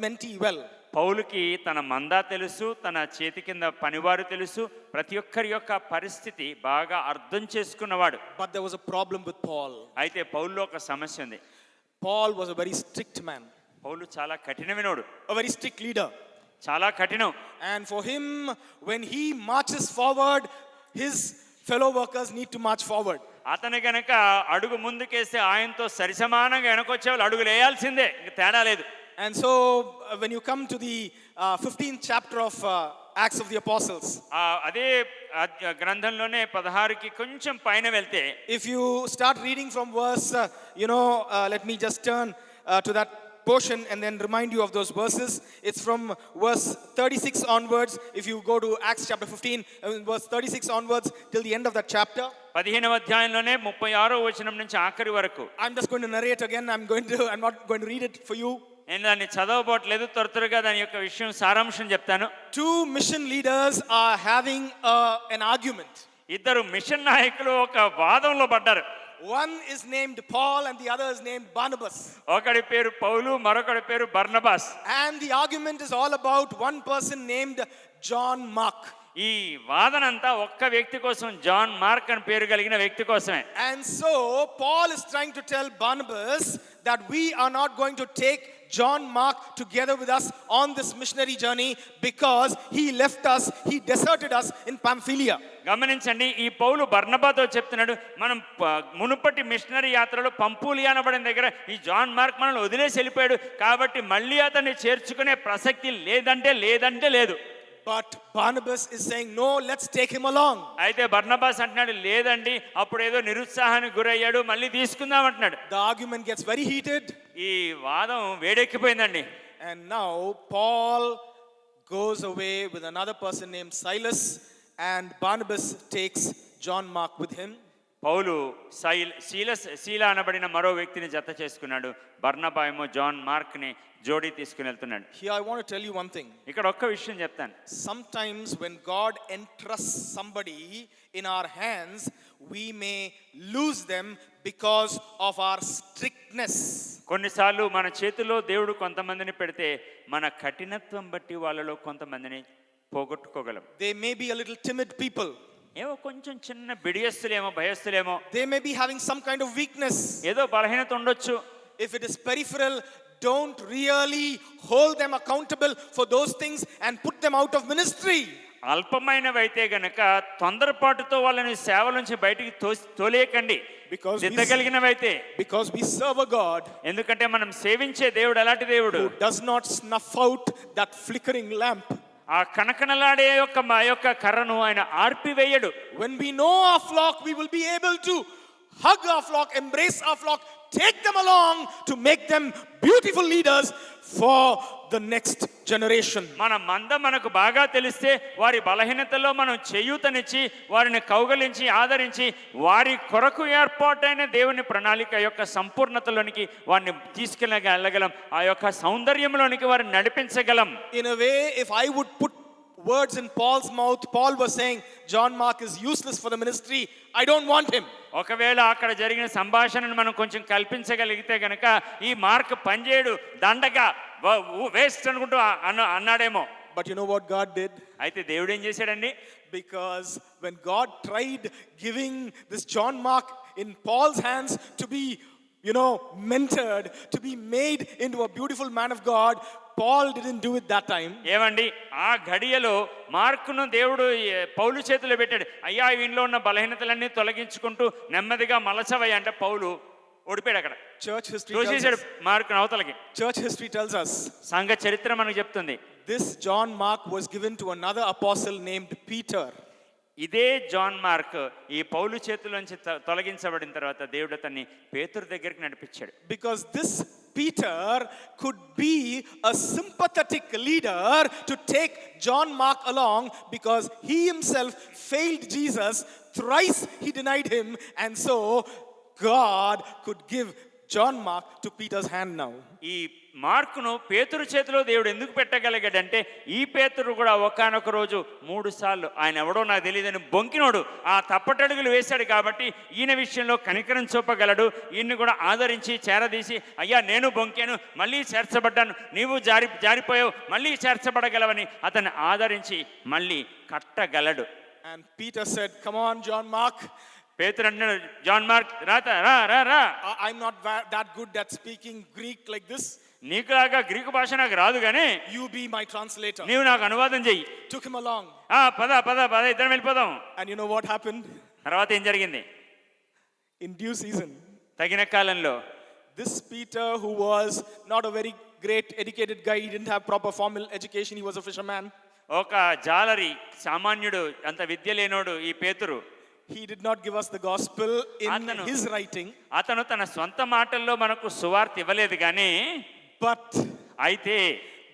mentee well. పౌలుకి తన మందా తెలుసు, తన చేతి కింద పనివారు తెలుసు, ప్రతి ఒక్కరి యొక్క పరిస్థితి బాగా అర్థం చేసుకున్నవాడు. But there was a problem with Paul. అయితే పౌలులో ఒక సమస్య ఉంది. Paul was a very strict man. పౌలు చాలా కఠినమైనోడు, a very strict leader. చాలా కఠినం. And for him, when he marches forward, his fellow workers need to march forward. అతను గనక అడుగు ముందుకేస్తే ఆయనతో సరిసమానంగా వెనకొచ్చేవాళ్ళు అడుగులు వేయాల్సిందే, ఇంక తేడా లేదు. And so when you come to the 15th chapter of Acts of the Apostles, అదే గ్రంథంలోనే 16కి కొంచెం పైన వెళ్తే, if you start reading from verse let me just turn to that portion and then remind you of those verses. It's from verse 36 onwards. If you go to Acts chapter 15, verse 36 onwards till the end of that chapter. 15వ అధ్యాయంలోనే 36వ వచనం నుంచి ఆఖరి వరకు. I'm just going to narrate again. I'm not going to read it for you. నేను దాన్ని చదవబోట్లేదు, త్వరగా దాని యొక్క విషయం సారాంశం చెప్తాను. Two mission leaders are having an argument. ఇద్దరు మిషన్ నాయకులు ఒక వాదంలో పడ్డారు. One is named Paul and the other is named Barnabas. ఒకడి పేరు పౌలు, మరొకడి పేరు Barnabas. And the argument is all about one person named John Mark. ఈ వాదనంతా ఒక్క వ్యక్తి కోసం, జాన్ మార్క్ అని పేరు కలిగిన వ్యక్తి కోసమే. And so Paul is trying to tell Barnabas that we are not going to take John Mark together with us on this missionary journey because he left us, he deserted us in Pamphylia. గమనించండి, ఈ పౌలు బర్నబాతో చెప్తున్నాడు, మనం మునుపటి machinery యాత్రలో పంపూలియా అనబడిన దగ్గర ఈ John mark మనల్ని వదిలేసి వెళ్ళిపోయాడు, కాబట్టి మళ్ళీ అతన్ని చేర్చుకునే ప్రసక్తి లేదంటే లేదు. But Barnabas is saying, no, let's take him along. అయితే బర్నబాస్ అంటున్నాడు, లేదండి, అప్పుడు ఏదో నిరుత్సాహానికి గురయ్యాడు, మళ్ళీ తీసుకుందాం అంటున్నాడు. The argument gets very heated. ఈ వాదం వేడెక్కిపోయిందండి. And now Paul goes away with another person named Silas, and Barnabas takes John Mark with him. పౌలు శీలా అనబడిన మరో వ్యక్తిని జత చేసుకున్నాడు. బర్నబా ఏమో జాన్ మార్క్ ని జోడీ తీసుకుని వెళ్తున్నాడు. Here I want to tell you one thing. ఇక్కడ ఒక్క విషయం చెప్తాను. Sometimes when God entrusts somebody in our hands, we may lose them because of our strictness. కొన్నిసార్లు మన చేతిలో దేవుడు కొంతమందిని పెడితే మన కఠినత్వం బట్టి వాళ్ళలో కొంతమందిని పోగొట్టుకోగలం. They may be a little timid people. ఏమో కొంచెం చిన్న బిడియస్తులేమో, భయస్తులేమో. They may be having some kind of weakness. ఏదో బలహీనత ఉండొచ్చు. If it is peripheral, don't really hold them accountable for those things and put them out of ministry. అల్పమైనవైతే గనక తొందరపాటుతో వాళ్ళని సేవ నుంచి బయటికి తోలేయకండి. Because we serve a God ఎందుకంటే మనం సేవించే దేవుడు ఎలాంటి దేవుడు? who does not snuff out that flickering lamp. ఆ కనకనలాడే మా యొక్క కర్రను ఆయన ఆర్పివేయడు. When we know our flock, we will be able to hug our flock, embrace our flock, take them along to make them beautiful leaders for the next generation. మన మంద మనకు బాగా తెలిస్తే వారి బలహీనతలో మనం చేయూతనిచ్చి వారిని కౌగలించి ఆదరించి వారి కొరకు ఏర్పాటైన దేవుని ప్రణాళిక యొక్క సంపూర్ణతలోనికి వారిని తీసుకెళ్ళగలం, ఆ యొక్క సౌందర్యంలోనికి వారిని నడిపించగలం. In a way, if I would put words in Paul's mouth, Paul was saying John Mark is useless for the ministry, I don't want him. ఒకవేళ అక్కడ జరిగిన సంభాషణను మనం కొంచెం కల్పించగలిగితే గనక ఈ మార్క్ పనిచేయడు, దండగా వేస్ట్ అనుకుంటూ అన్నాడేమో. But you know what God did? అయితే దేవుడు ఏం చేశాడండి? Because when God tried giving this John Mark in Paul's hands to be, mentored, to be made into a beautiful man of God, Paul didn't do it that time. ఏమండి, ఆ ఘడియలో మార్కును దేవుడు పౌలు చేతిలో పెట్టాడు. అయ్యా, వీళ్ళలో ఉన్న బలహీనతలన్నీ తొలగించుకుంటూ నెమ్మదిగా మలచవయ్య అంటే పౌలు ఓడిపోయాడు అక్కడ. Church history చూసేసాడు మార్కును అవతలకి. Church history tells us సంఘ చరిత్ర మనకు చెప్తుంది, this John Mark was given to another apostle named Peter. ఇదే జాన్ మార్క్ ఈ పౌలు చేతిలోంచి తొలగించబడిన తర్వాత దేవుడు అతన్ని పేతురు దగ్గరికి నడిపించాడు. Because this Peter could be a sympathetic leader to take John Mark along, because he himself failed Jesus, thrice he denied him, and so God could give John Mark to Peter's hand now. ఈ మార్కును పేతురు చేతిలో దేవుడు ఎందుకు పెట్టగలిగాడంటే ఈ పేతురు కూడా ఒకానొక రోజు 3 సార్లు ఆయన ఎవడో నాకు తెలియదని బొంకినోడు ఆ తప్పటడుగులు వేశాడు. కాబట్టి ఈయన విషయంలో కనికరం చూపగలడు. ఈయన్ని కూడా ఆదరించి చేరదీసి, అయ్యా నేను బొంకాను, మళ్ళీ చేర్చబడ్డాను, నీవు జారిపోయావు, మళ్ళీ చేర్చబడగలవని అతన్ని ఆదరించి మళ్ళీ కట్టగలడు. And Peter said, come on John Mark. పేతురు అన్నాడు, జాన్ మార్క్ రా. I'm not that good at speaking Greek like this. నీకులాగా గ్రీకు భాష నాకు రాదు కానీ you be my translator. నీవు నాకు అనువాదం చెయ్యి. Took him along. పద ఇద్దరం వెళ్ళిపోదాం. And you know what happened? తర్వాత ఏం జరిగింది? In due season, తగిన కాలంలో this Peter, who was not a very great educated guy, he didn't have proper formal education, he was a fisherman. ఒక జాలరి, సామాన్యుడు, అంత విద్య లేనోడు ఈ పేతురు. He did not give us the gospel in his writing. అతను తన సొంత మాటల్లో మనకు సువార్త ఇవ్వలేదు కానీ But అయితే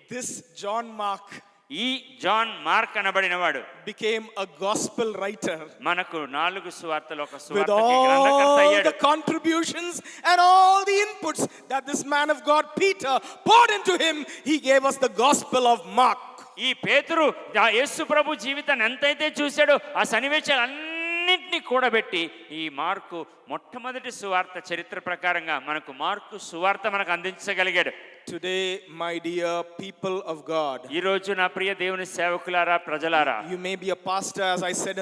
this John Mark ఈ జాన్ మార్క్ అనబడినవాడు became a gospel writer మనకు 4 సువార్తలు ఒక with సువార్తకి గ్రంథకర్త all అయ్యాడు. the contributions and all the inputs that this man of God Peter poured into him. He gave us the gospel of Mark. ఈ పేతురు ఆ యేసు ప్రభు జీవితాన్ని ఎంతైతే చూశాడో ఆ సన్నివేశాలు అన్నింటినీ కూడబెట్టి ఈ మార్కు మొట్టమొదటి సువార్త చరిత్ర ప్రకారంగా మనకు మార్కు సువార్త మనకు అందించగలిగాడు. Today, my dear people of God, ఈ రోజు నా ప్రియ దేవుని సేవకులారా, ప్రజలారా, you may be a pastor, as I said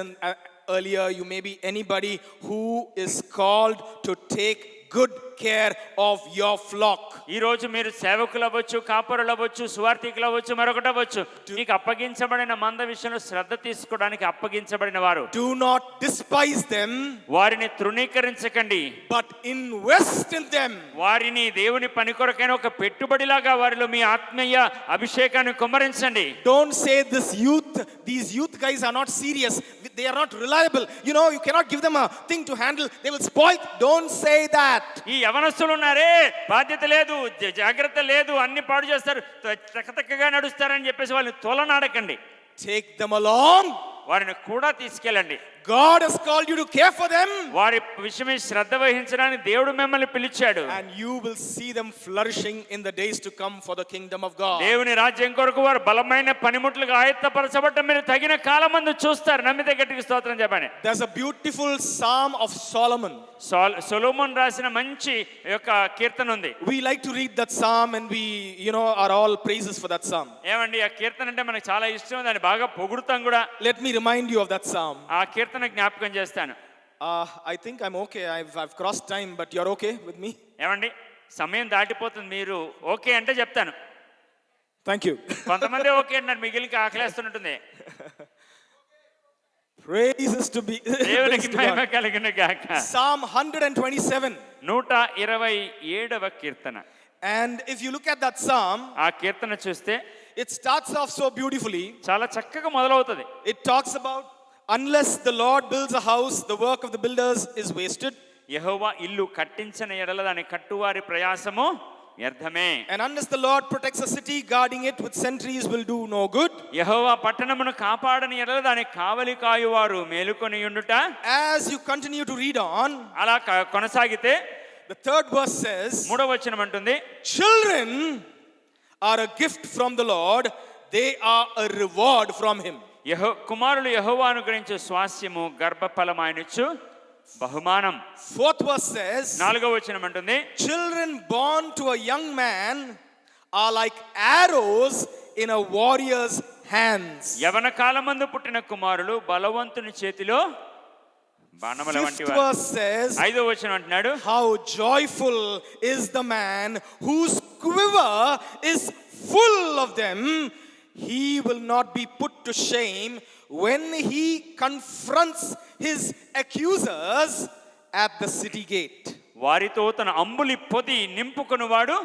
earlier. You may be anybody who is called to take good care of your flock. ఈ రోజు మీరు సేవకులు అవ్వచ్చు, కాపరులు అవ్వచ్చు, సువార్థికులు అవ్వచ్చు, మరొకటి అవ్వచ్చు. మీకు అప్పగించబడిన మంద విషయంలో శ్రద్ధ తీసుకోవడానికి అప్పగించబడిన వారు. Do not despise them, వారిని తృణీకరించకండి, but invest in them. వారిని దేవుని పని కొరకైన ఒక పెట్టుబడిలాగా వారిలో మీ ఆత్మీయ అభిషేకాన్ని కుమ్మరించండి. Don't say these youth guys are not serious, they are not reliable, you cannot give them a thing to handle, they will spoil. Don't say that. ఈ యవనస్తులు ఉన్నారే, బాధ్యత లేదు, జాగ్రత్త లేదు, అన్ని పాడు చేస్తారు, తక్కగా నడుస్తారని చెప్పేసి వాళ్ళని తోలనాడకండి. Take them along. వారిని కూడా తీసుకెళ్ళండి. God has called you to care for them, వారి విషయమై శ్రద్ధ వహించడానికి దేవుడు మిమ్మల్ని పిలిచాడు. and you will see them flourishing in the days to come for the kingdom of God. దేవుని రాజ్యం కొరకు వారు బలమైన పనిముట్లుగా ఆయత్తపరచబడటం మీరు తగిన కాలమందు చూస్తారు. నమ్మితే గట్టిగా స్తోత్రం చెప్పండి. There's a beautiful psalm of Solomon. Solomon రాసిన మంచి యొక్క కీర్తన ఉంది. We like to read that psalm, and we are all praises for that psalm. ఏమండి, ఆ కీర్తన అంటే మనకు చాలా ఇష్టం, దాన్ని బాగా పొగుడుతాం కూడా. Let me remind you of that psalm. ఆ కీర్తన జ్ఞాపకం చేస్తాను. I think I'm okay. I've crossed time, but you're okay with me? ఏమండి, సమయం దాటిపోతుంది, మీరు ఓకే అంటే చెప్తాను. Thank you. కొంతమంది ఓకే అంటారు, మిగిలికి ఆకలేస్తున్నట్టుంది. Praises to be దేవునికి మహిమ కలుగును గాక. Psalm 127. 127వ Keerthana. And if you look at that psalm, ఆ కీర్తన చూస్తే it starts off so beautifully. చాలా చక్కగా మొదలవుతుంది. It talks about, unless the Lord builds a house, the work of the builders is wasted. యెహోవా ఇల్లు కట్టించిన ఎడల దాని కట్టువారి ప్రయాసము వ్యర్థమే. And unless the Lord protects a city, guarding it with sentries will do no good. యెహోవా పట్టణమును కాపాడని ఎడల దాని కావలి కాయువారు మేలుకొని ఉండుట. As you continue to read on, అలా కొనసాగితే the third verse says, 3వ వచనం అంటుంది, children are a gift from the Lord, they are a reward from him. కుమారులు యెహోవాను అనుగ్రహించు స్వాస్యము, గర్భఫలం ఆయనిచ్చు బహుమానం. Fourth verse says, 4వ వచనం అంటుంది, children born to a young man are like arrows in a warrior's hands. యవన కాలమందు పుట్టిన కుమారులు బలవంతుని చేతిలో బాణముల వంటి Fifth వారు. verse says, 5వ వచనం అంటున్నాడు, how joyful is the man whose quiver is full of them. He will not be put to shame when he confronts his accusers at the city gate. వారితో తన అంబులి పొది నింపుకొనువాడు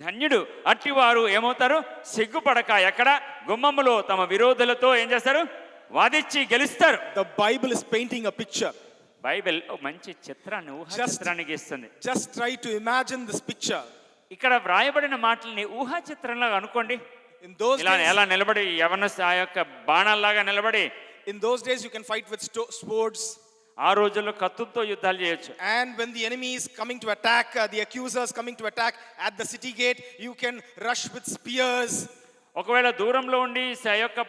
ధన్యుడు. అట్టివారు ఏమవుతారు? సిగ్గుపడక ఎక్కడ గుమ్మములో తమ విరోధులతో ఏం చేస్తారు? వాదించి గెలుస్తారు. The Bible is painting a picture. Bible మంచి చిత్రాన్ని, ఊహా చిత్రాన్ని గీస్తుంది. Just try to imagine this picture. ఇక్కడ వ్రాయబడిన మాటల్ని ఊహా చిత్రంలాగా అనుకోండి. In those ఇలా days, ఎలా నిలబడి యవన ఆ యొక్క బాణాల్లాగా నిలబడి, in those days you can fight with swords. ఆ రోజుల్లో కత్తులతో యుద్ధాలు చేయొచ్చు. And when the enemy is coming to attack, the accusers coming to attack at the city gate, you can rush with spears. ఒకవేళ దూరంలో ఉండి యొక్క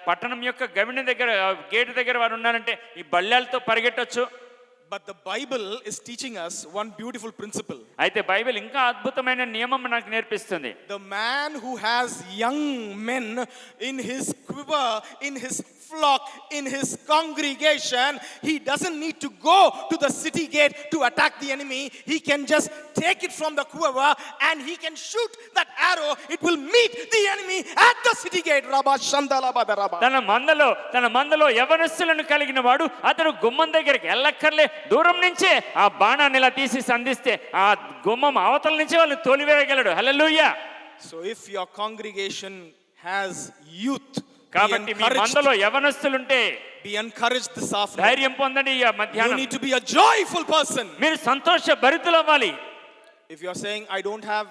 పట్టణం యొక్క గవిని దగ్గర, గేట్ దగ్గర వారు ఉన్నారంటే ఈ బల్యాలతో పరిగెట్టొచ్చు. But the Bible is teaching us one beautiful principle. అయితే బైబిల్ ఇంకా అద్భుతమైన నియమం నాకు నేర్పిస్తుంది. The man who has young men in his quiver, in his flock, in his congregation, he doesn't need to go to the city gate to attack the enemy. He can just take it from the quiver and he can shoot that arrow. It will meet the enemy at the city gate. Rabba Shandala Badaraba. తన మందలో యవనస్తులను కలిగిన వాడు అతను గుమ్మం దగ్గరికి వెళ్ళక్కర్లే, దూరం నుంచే ఆ బాణాన్ని ఇలా తీసి సంధిస్తే ఆ గుమ్మం అవతల నుంచి వాళ్ళని తోలివేయగలడు. హల్లెలూయా. So if your congregation has youth, కాబట్టి మీ మందలో యవనస్తులుంటే be encouraged this afternoon. ధైర్యం పొందండి. ఈ You మధ్యాహ్నం need to be a joyful person. మీరు సంతోష భరితులు అవ్వాలి. If you're saying, I don't have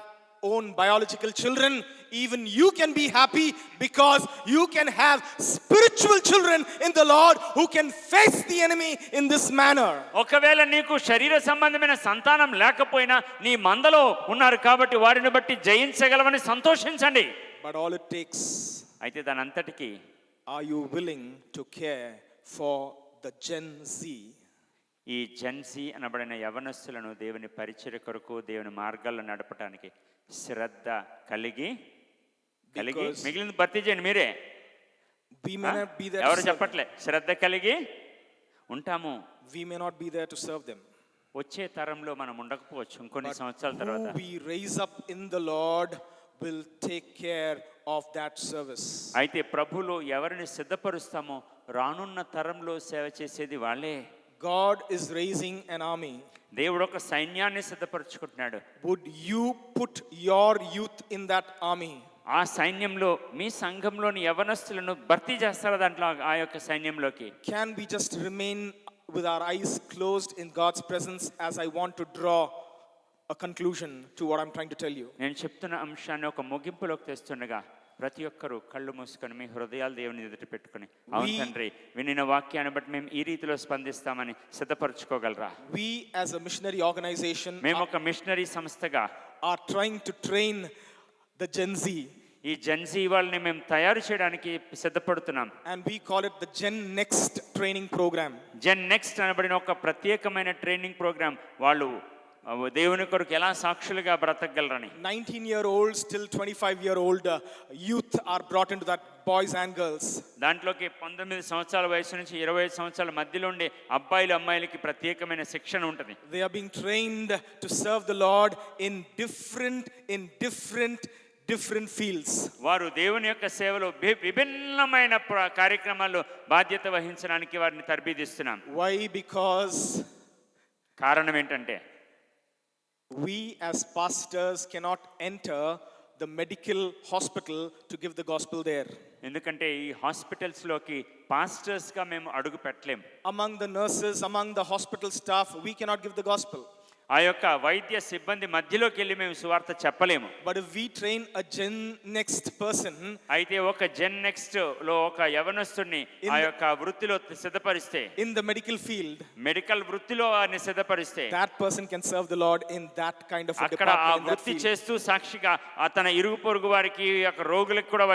own biological children, even you can be happy because you can have spiritual children in the Lord who can face the enemy in this manner. ఒకవేళ నీకు శరీర సంబంధమైన సంతానం లేకపోయినా నీ మందలో ఉన్నారు కాబట్టి వారిని బట్టి జయించగలవని సంతోషించండి. But all it takes, అయితే దాని అంతటికి are you willing to care for the Gen Z? ఈ జెన్సీ అనబడిన యవనస్తులను దేవుని పరిచర్య కొరకు దేవుని మార్గాల్లో నడపడానికి శ్రద్ధ కలిగి మిగిలిన భర్తీ చేయండి మీరే. We may not be there to ఎవరు serve them. చెప్పట్లే, శ్రద్ధ కలిగి ఉంటాము. We may not be there to serve them. వచ్చే తరంలో మనం ఉండకపోవచ్చు ఇంకొన్ని సంవత్సరాల తర్వాత. Who we raise up in the Lord will take care of that service. అయితే ప్రభువులో ఎవరిని సిద్ధపరుస్తామో రానున్న తరంలో సేవ చేసేది వాళ్ళే. God is raising an army. దేవుడు ఒక సైన్యాన్ని సిద్ధపరచుకుంటున్నాడు. Would you put your youth in that army? ఆ సైన్యంలో మీ సంఘంలోని యవనస్తులను భర్తీ చేస్తారా దాంట్లో ఆ యొక్క సైన్యంలోకి? Can we just remain with our eyes closed in God's presence as I want to draw a conclusion to what I'm trying to tell you? నేను చెప్తున్న అంశాన్ని ఒక ముగింపులోకి తెస్తుండగా ప్రతి ఒక్కరూ కళ్ళు మూసుకొని మీ హృదయాలు దేవుని ఎదుట పెట్టుకుని, అవును తండ్రి వినిన వాక్యాన్ని బట్టి మేము ఈ రీతిలో స్పందిస్తామని సిద్ధపరచుకోగలరా? We as a missionary organization మేము ఒక మిషనరీ సంస్థగా are trying to train the Gen Z. ఈ జెన్సీ వాళ్ళని మేము తయారు చేయడానికి సిద్ధపడుతున్నాం. And we call it the Gen Next training program. Gen Next అనబడిన ఒక ప్రత్యేకమైన ట్రైనింగ్ ప్రోగ్రామ్. వాళ్ళు దేవుని కొరకు ఎలా సాక్షులుగా బ్రతకగలరని 19-year-olds till 25-year-old youth are brought into that, boys and girls. దాంట్లోకి 19 సంవత్సరాల వయసు నుంచి 25 సంవత్సరాల మధ్యలో ఉండే అబ్బాయిలు అమ్మాయిలకి ప్రత్యేకమైన శిక్షణ ఉంటుంది. They are being trained to serve the Lord in different fields. వారు దేవుని యొక్క సేవలో విభిన్నమైన కార్యక్రమాల్లో బాధ్యత వహించడానికి వారిని తర్బీదిస్తున్నాం. Why? Because కారణం ఏంటంటే we as pastors cannot enter the medical hospital to give the gospel there. ఎందుకంటే ఈ హాస్పిటల్స్ లోకి పాస్టర్స్ గా మేము అడుగు పెట్టలేం. Among the nurses, among the hospital staff, we cannot give the gospel. ఆ యొక్క వైద్య సిబ్బంది మధ్యలోకి వెళ్ళి మేము సువార్త చెప్పలేము. But if we train a Gen Next person, అయితే ఒక జెన్ నెక్స్ట్ లో ఒక యవనస్తుడిని ఆ యొక్క వృత్తిలో సిద్ధపరిస్తే, in the medical field, medical వృత్తిలో వారిని సిద్ధపరిస్తే, that person can serve the Lord in that kind of a అక్కడ ఆ department, in that వృత్తి field. చేస్తూ సాక్షిగా తన ఇరుగు పొరుగు వారికి యొక్క రోగులకు కూడా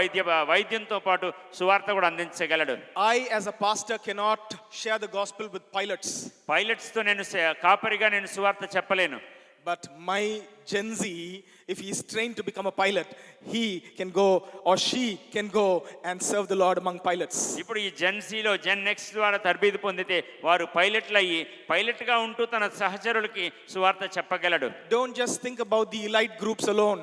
వైద్యంతో పాటు సువార్త కూడా అందించగలడు. I as a pastor cannot share the gospel with pilots. Pilots తో నేను కాపరిగా నేను సువార్త చెప్పలేను. But my Gen Z, if he is trained to become a pilot, he can go or she can go and serve the Lord among pilots. ఇప్పుడు ఈ జెన్సీలో జెన్ next ద్వారా తర్బీదు పొందితే వారు పైలట్లు అయ్యి పైలట్ గా ఉంటూ తన సహచరులకి సువార్త చెప్పగలడు. Don't just think about the elite groups alone.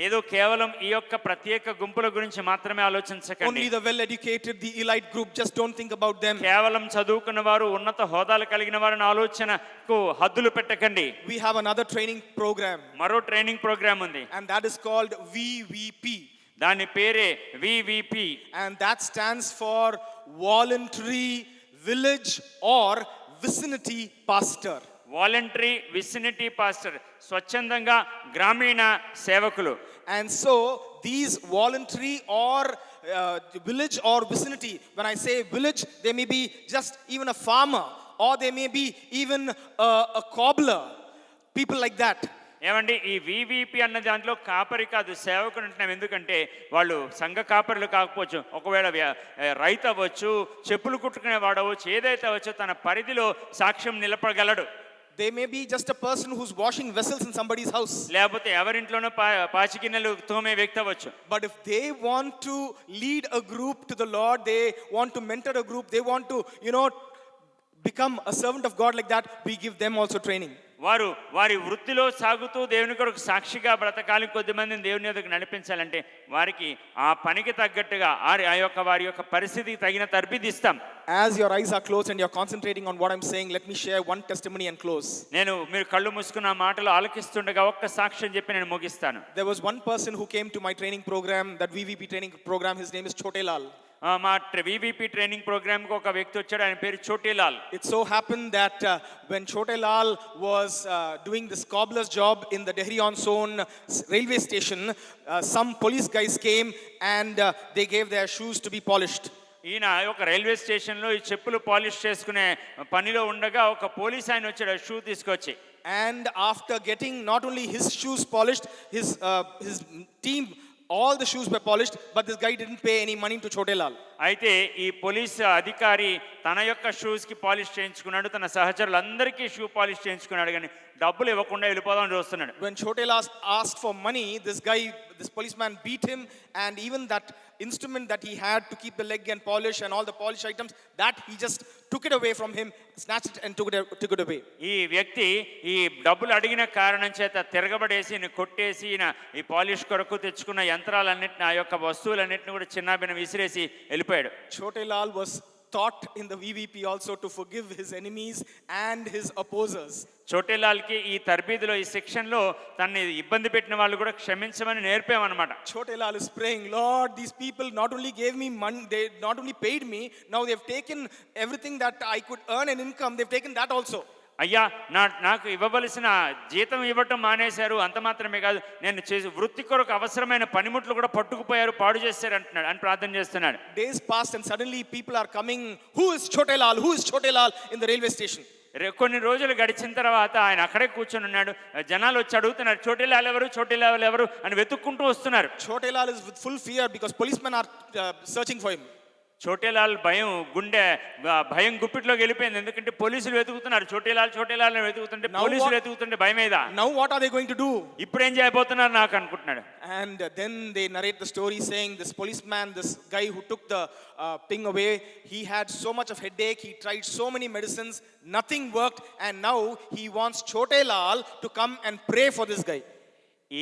ఏదో కేవలం ఈ యొక్క ప్రత్యేక గుంపుల గురించి మాత్రమే ఆలోచించకండి. Only the well educated, the elite group, just don't think about them. కేవలం చదువుకున్న వారు ఉన్నత హోదాలు కలిగిన వారిని ఆలోచనకు హద్దులు పెట్టకండి. We have another training program, మరో ట్రైనింగ్ ప్రోగ్రామ్ ఉంది, and that is called VVP. దాని పేరే VVP. And that stands for Voluntary Village or Vicinity Pastor. Voluntary vicinity pastor, స్వచ్ఛందంగా గ్రామీణ సేవకులు. And so these voluntary or village or vicinity, when I say village, they may be just even a farmer, or they may be even a cobbler, people like that. ఏమండి, ఈ VVP అన్న దాంట్లో కాపరి కాదు, సేవకుడు అంటున్నాం. ఎందుకంటే వాళ్ళు సంఘ కాపరులు కాకపోవచ్చు, ఒకవేళ రైతు అవ్వచ్చు, చెప్పులు కుట్టుకునే వాడవచ్చు, ఏదైతే అవ్వచ్చు తన పరిధిలో సాక్ష్యం నిలపగలడు. They may be just a person who's washing vessels in somebody's house. లేకపోతే ఎవరింట్లోనో పాచిగిన్నెలు తోమే వ్యక్తి అవ్వచ్చు. But if they want to lead a group to the Lord, they want to mentor a group, they want to, become a servant of God like that, we give them also training. వారు వారి వృత్తిలో సాగుతూ దేవుని కొరకు సాక్షిగా బ్రతకాలి, కొద్ది మందిని దేవుని ఎదుగు నడిపించాలంటే వారికి ఆ పనికి తగ్గట్టుగా వారి యొక్క పరిస్థితికి తగిన తర్బీదిస్తాం. As your eyes are closed and you're concentrating on what I'm saying, let me share one testimony and close. మీరు కళ్ళు మూసుకున్న మాటలు ఆలకిస్తుండగా ఒక్క సాక్ష్యం చెప్పి నేను ముగిస్తాను. There was one person who came to my training program, that VVP training program. His name is Chote Lal. మా VVP training ప్రోగ్రామ్కి ఒక వ్యక్తి వచ్చాడు, ఆయన పేరు చోటీలాల్. It so happened that when Chote Lal was doing this cobbler's job in the Dehri on Son railway station, some police guys came and they gave their shoes to be polished. ఈయన ఒక railway స్టేషన్లో ఈ చెప్పులు polish చేసుకునే పనిలో ఉండగా ఒక police ఆయన వచ్చాడు షూ తీసుకొచ్చి. And after getting not only his shoes polished, his team, all the shoes were polished, but this guy didn't pay any money to Chote Lal. అయితే ఈ పోలీస్ అధికారి తన యొక్క షూస్కి పాలిష్ చేయించుకున్నాడు, తన సహచరులందరికీ షూ పాలిష్ చేయించుకున్నాడు, కానీ డబ్బులు ఇవ్వకుండా వెళ్ళిపోదామని చూస్తున్నాడు. When Chote Lal asked for money, this policeman beat him, and even that instrument that he had to keep the leg and polish and all the polish items, that he just took it away from him, snatched it and took it away. ఈ వ్యక్తి ఈ డబ్బులు అడిగిన కారణం చేత తిరగబడేసి కొట్టేసి ఈ polish కొరకు తెచ్చుకున్న యంత్రాలన్నిటిని, ఆ యొక్క వస్తువులన్నిటిని కూడా చిన్నాభిన్న విసిరేసి వెళ్ళిపోయాడు. Chote Lal was taught in the VVP also to forgive his enemies and his opposers. చోటేలాల్కి ఈ తర్బీదులో, ఈ సెక్షన్లో తనని ఇబ్బంది పెట్టిన వాళ్ళు కూడా క్షమించమని నేర్పామన్నమాట. Chote Lal is praying, Lord, these people not only gave me money, they not only paid me, now they've taken everything that I could earn an income, they've taken that also. అయ్యా, నాకు ఇవ్వవలసిన జీతం ఇవ్వటం మానేశారు, అంత మాత్రమే కాదు, నేను చేసి వృత్తి కొరకు అవసరమైన పనిముట్లు కూడా పట్టుకుపోయారు, పాడు చేశారు అంటున్నాడు అని ప్రార్థన చేస్తున్నాడు. Days passed and suddenly people are coming, who is Chote Lal, who is Chote Lal, in the railway station. కొన్ని రోజులు గడిచిన తర్వాత ఆయన అక్కడే కూర్చొని ఉన్నాడు. జనాలు వచ్చి అడుగుతున్నారు, చోటీలాల్ ఎవరు, చోటీలాల్ ఎవరు అని వెతుక్కుంటూ వస్తున్నారు. Chote Lal is with full fear because policemen are searching for him. Chhotelal భయం గుప్పిట్లోకి వెళ్ళిపోయింది, ఎందుకంటే పోలీసులు వెతుకుతున్నారు. చోటేలాల్ వెతుకుతుంటే, పోలీసులు వెతుకుతుంటే భయం మీద. Now what are they going to do? ఇప్పుడు ఏం చేయబోతున్నారు నాకు అనుకుంటున్నాడు. And then they narrate the story saying this policeman, this guy who took the thing away, he had so much of headache, he tried so many medicines, nothing worked, and now he wants Chote Lal to come and pray for this guy.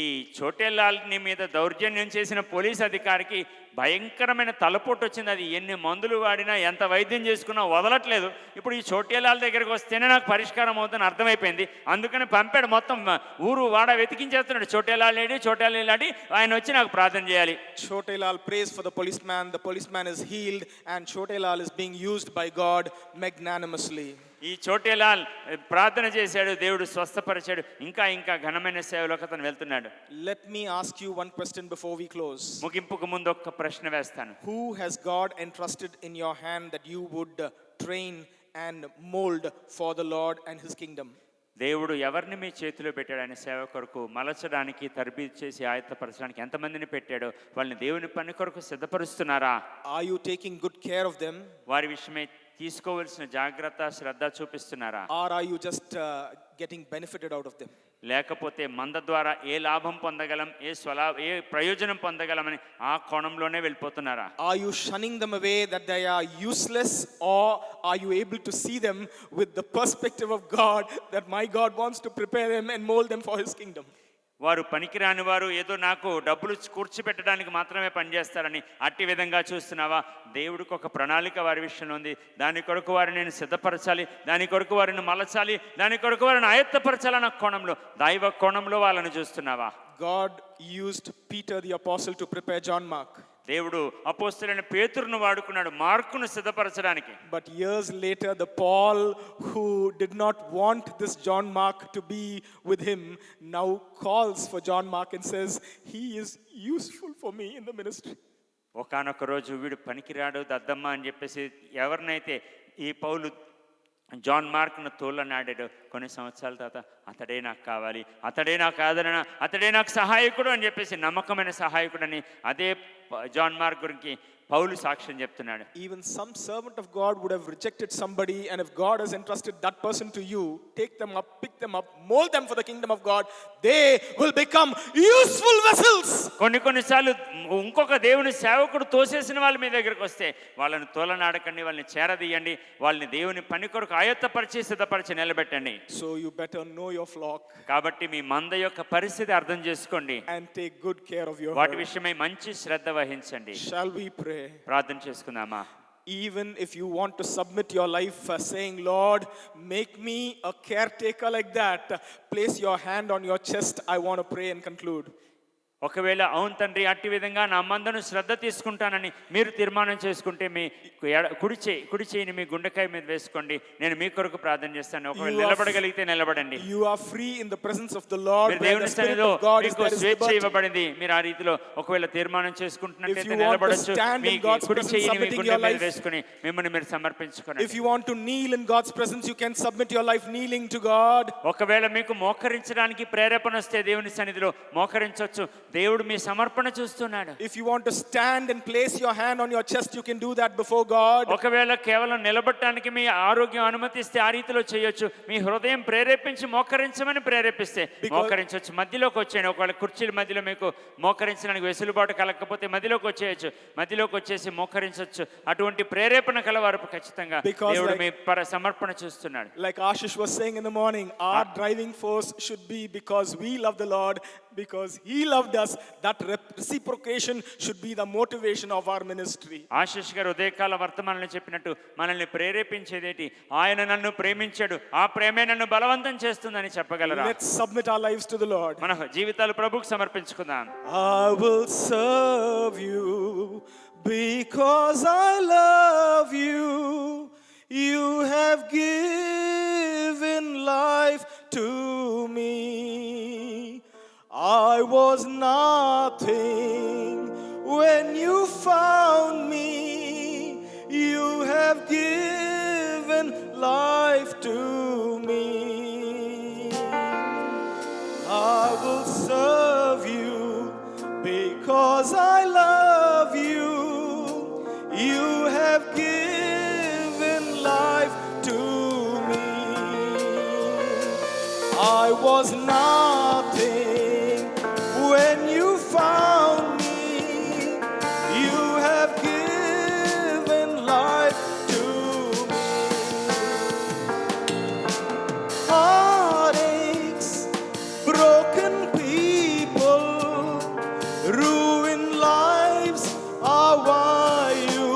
ఈ చోటేలాల్ని మీద దౌర్జన్యం చేసిన police అధికారికి భయంకరమైన తలపోటు వచ్చింది. అది ఎన్ని మందులు వాడినా, ఎంత వైద్యం చేసుకున్నా వదలట్లేదు. ఇప్పుడు ఈ చోటేలాల్ దగ్గరికి వస్తేనే నాకు పరిష్కారం అవుతుందని అర్థమైపోయింది. అందుకని పంపాడు, మొత్తం ఊరు వాడ వెతికించేస్తున్నాడు. చోటేలాల్ ఆయన వచ్చి నాకు ప్రార్థన చేయాలి. Chote Lal prays for the policeman is healed, and Chote Lal is being used by God magnanimously. ఈ చోటేలాల్ ప్రార్థన చేశాడు, దేవుడు స్వస్థపరిచాడు. ఇంకా ఘనమైన సేవలోకి అతను వెళ్తున్నాడు. Let me ask you one question before we close. ముగింపుకు ముందు ఒక్క ప్రశ్న వేస్తాను. Who has God entrusted in your hand that you would train and mold for the Lord and his kingdom? దేవుడు ఎవరిని మీ చేతిలో పెట్టాడు ఆయన సేవ కొరకు మలచడానికి, తర్బీదు చేసి ఆయత్తపరచడానికి ఎంతమందిని పెట్టాడో వాళ్ళని దేవుని పని కొరకు సిద్ధపరుస్తున్నారా? Are you taking good care of them? వారి విషయమై తీసుకోవాల్సిన జాగ్రత్త, శ్రద్ధ చూపిస్తున్నారా? Or are you just getting benefited out of them? లేకపోతే మంద ద్వారా ఏ లాభం పొందగలం, ఏ ప్రయోజనం పొందగలమని ఆ కోణంలోనే వెళ్ళిపోతున్నారా? Are you shunning them away that they are useless, or are you able to see them with the perspective of God, that my God wants to prepare them and mold them for his kingdom? వారు పనికిరాని వారు, ఏదో నాకు డబ్బులు కూర్చిపెట్టడానికి మాత్రమే పనిచేస్తారని అట్టి విధంగా చూస్తున్నావా? దేవుడికి ఒక ప్రణాళిక వారి విషయంలో ఉంది. దాని కొరకు వారిని నేను సిద్ధపరచాలి, దాని కొరకు వారిని మలచాలి, దాని కొరకు వారిని ఆయత్తపరచాలన్న కోణంలో, దైవ కోణంలో వాళ్ళని చూస్తున్నావా? God used Peter the apostle to prepare John Mark. దేవుడు అపోస్తలుడైన పేతురును వాడుకున్నాడు మార్కును సిద్ధపరచడానికి. But years later, the Paul who did not want this John Mark to be with him now calls for John Mark and says, he is useful for me in the ministry. ఒకానొక రోజు వీడు పనికిరాడు దద్దమ్మ అని చెప్పేసి ఎవరినైతే ఈ పౌలు John మార్క్ను తోలనాడాడు, కొన్ని సంవత్సరాల తర్వాత అతడే నాకు కావాలి, అతడే నాకు ఆదరణ, అతడే నాకు సహాయకుడు అని చెప్పేసి నమ్మకమైన సహాయకుడు అని అదే జాన్ మార్క్ గురించి పౌలు సాక్ష్యం చెప్తున్నాడు. Even some servant of God would have rejected somebody, and if God has entrusted that person to you, take them up, pick them up, mold them for the kingdom of God, they will become useful vessels. కొన్నిసార్లు ఇంకొక దేవుని సేవకుడు తోసేసిన వాళ్ళ మీ దగ్గరికి వస్తే వాళ్ళని తోలనాడకండి, వాళ్ళని చేరదీయండి, వాళ్ళని దేవుని పని కొరకు ఆయత్తపరిచి సిద్ధపరిచి నిలబెట్టండి. So you better know your flock. కాబట్టి మీ మంద యొక్క పరిస్థితి అర్థం చేసుకోండి, and take good care of your వాటి herd. విషయమై మంచి శ్రద్ధ వహించండి. Shall we pray? ప్రార్థన చేసుకుందామా? Even if you want to submit your life saying, Lord, make me a caretaker like that, place your hand on your chest. I want to pray and conclude. ఒకవేళ అవును తండ్రి అట్టి విధంగా నా మందను శ్రద్ధ తీసుకుంటానని మీరు తీర్మానం చేసుకుంటే మీ కుడి చేయిని మీ గుండెకాయ మీద వేసుకోండి, నేను మీ కొరకు ప్రార్థన చేస్తాను. ఒకవేళ నిలబడగలిగితే నిలబడండి. You are free in the presence of the Lord. మీరు దేవుని సన్నిధిలో మీకు స్వేచ్ఛ ఇవ్వబడింది. మీరు ఆ రీతిలో ఒకవేళ తీర్మానం చేసుకుంటున్నట్లయితే నిలబడొచ్చు. మీ కుడి చేయిని మీ గుండె మీద వేసుకుని మిమ్మల్ని మీరు సమర్పించుకోండి. If you want to kneel in God's presence, you can submit your life kneeling to God. ఒకవేళ మీకు మోకరించడానికి ప్రేరేపణ వస్తే దేవుని సన్నిధిలో మోకరించొచ్చు. దేవుడు మీ సమర్పణ చూస్తున్నాడు. If you want to stand and place your hand on your chest, you can do that before God. ఒకవేళ కేవలం నిలబడటానికి మీ ఆరోగ్యం అనుమతిస్తే ఆ రీతిలో చేయొచ్చు. మీ హృదయం ప్రేరేపించి మోకరించమని ప్రేరేపిస్తే మోకరించవచ్చు. మధ్యలోకి వచ్చేయండి. ఒకవేళ కుర్చీల మధ్యలో మీకు మోకరించడానికి వెసులుబాటు కలగకపోతే మధ్యలోకి వచ్చేయచ్చు. మధ్యలోకి వచ్చేసి మోకరించవచ్చు. అటువంటి ప్రేరేపణ కలవారు ఖచ్చితంగా దేవుడు మీ సమర్పణ చూస్తున్నాడు. Like Ashish was saying in the morning, our driving force should be because we love the Lord, because he loved us. That reciprocation should be the motivation of our ministry. Ashish గారు ఉదయకాల వర్తమానంలో చెప్పినట్టు మనల్ని ప్రేరేపించేదేంటి? ఆయన నన్ను ప్రేమించాడు, ఆ ప్రేమే నన్ను బలవంతం చేస్తుందని చెప్పగలరా? Let's submit our lives to the Lord. మన జీవితాలు ప్రభువుకు సమర్పించుకుందాం. I will serve you because I love you. You have given life to me. I was nothing when you found me. You have given life to me. I will serve you because I love you. You have given life to me. I was nothing when you found me. You have given life to me. Heartaches, broken people, ruined lives are why you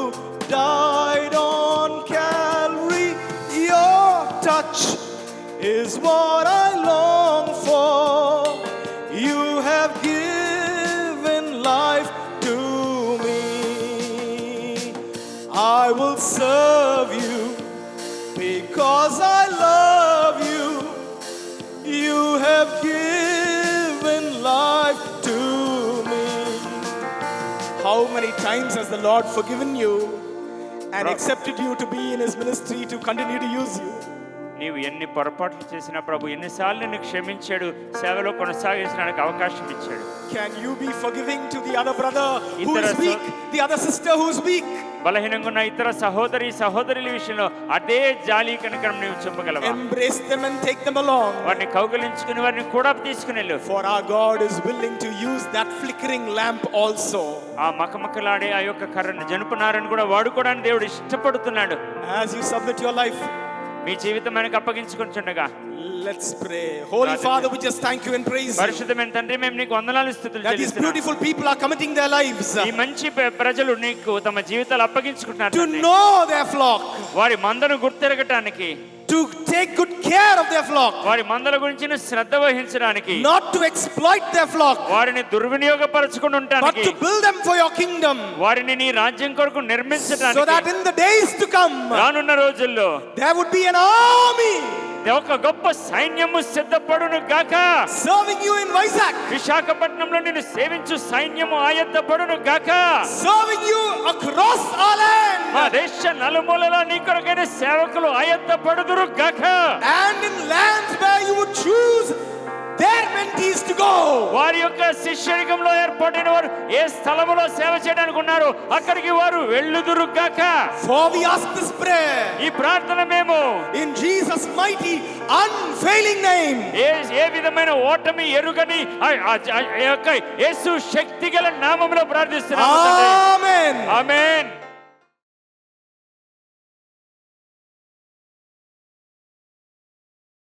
died on Calvary. Your touch is what I long for. You have given life to me. I will serve you because I love you. You have given life to me. How many times has the Lord forgiven you and accepted you to be in his ministry, to continue to use you? నీవు ఎన్ని పొరపాట్లు చేసినా ప్రభు ఎన్నిసార్లు నిన్ను క్షమించాడు, సేవలో కొనసాగించడానికి అవకాశం ఇచ్చాడు. Can you be forgiving to the other brother who is weak, the other sister who is weak? బలహీనంగా ఉన్న ఇతర సహోదరుల విషయంలో అదే జాలి కనికరం నీవు చూపగలవా? Embrace them and take them along. వారిని కౌగిలించుకుని వారిని కూడా తీసుకునేళ్ళు. For our God is willing to use that flickering lamp also. ఆ మకమకలాడే ఆ యొక్క కర్రను జనుపునారని కూడా వాడుకోవడానికి దేవుడు ఇష్టపడుతున్నాడు. As you submit your life, మీ జీవితం మనకు అప్పగించుకుంటుండగా let's pray. Holy Father, we just thank you and praise you. పరిశుద్ధమైన తండ్రి, మేము నీకు వందనాలు స్తుతులు that these beautiful people are committing their lives ఈ మంచి ప్రజలు నీకు తమ జీవితాలు అప్పగించుకుంటున్నారు to know their flock, వారి మందను గుర్తెరగటానికి, to take good care of their flock, వారి మందల గురించి శ్రద్ధ వహించడానికి, not to exploit their flock, వారిని దుర్వినియోగపరచుకుని ఉండడానికి, but to build them for your kingdom, వారిని నీ రాజ్యం కొరకు నిర్మించడానికి, so that in the days to come రానున్న రోజుల్లో there would be an army ఒక గొప్ప సైన్యము సిద్ధపడును గాక. serving you in Vizag, విశాఖపట్నంలో నిన్ను సేవించు సైన్యము ఆయత్తపడును గాక. serving you across our land, మా దేశ నలుమూలలా నీ కొరకైన సేవకులు ఆయత్తపడుదురు గాక. and in lands where you would choose their mentees to go. వారి యొక్క శిష్యరికంలో ఏర్పడిన వారు ఏ స్థలములో సేవ చేయడానికి ఉన్నారు అక్కడికి వారు వెళ్ళుదురు గాక. For we ask this prayer ఈ ప్రార్థన మేము in Jesus' mighty unfailing name. ఏ విధమైన ఓటమి ఎరుగని యేసు శక్తిగల నామములో ప్రార్థిస్తున్నాము. Amen. ఆమేన్.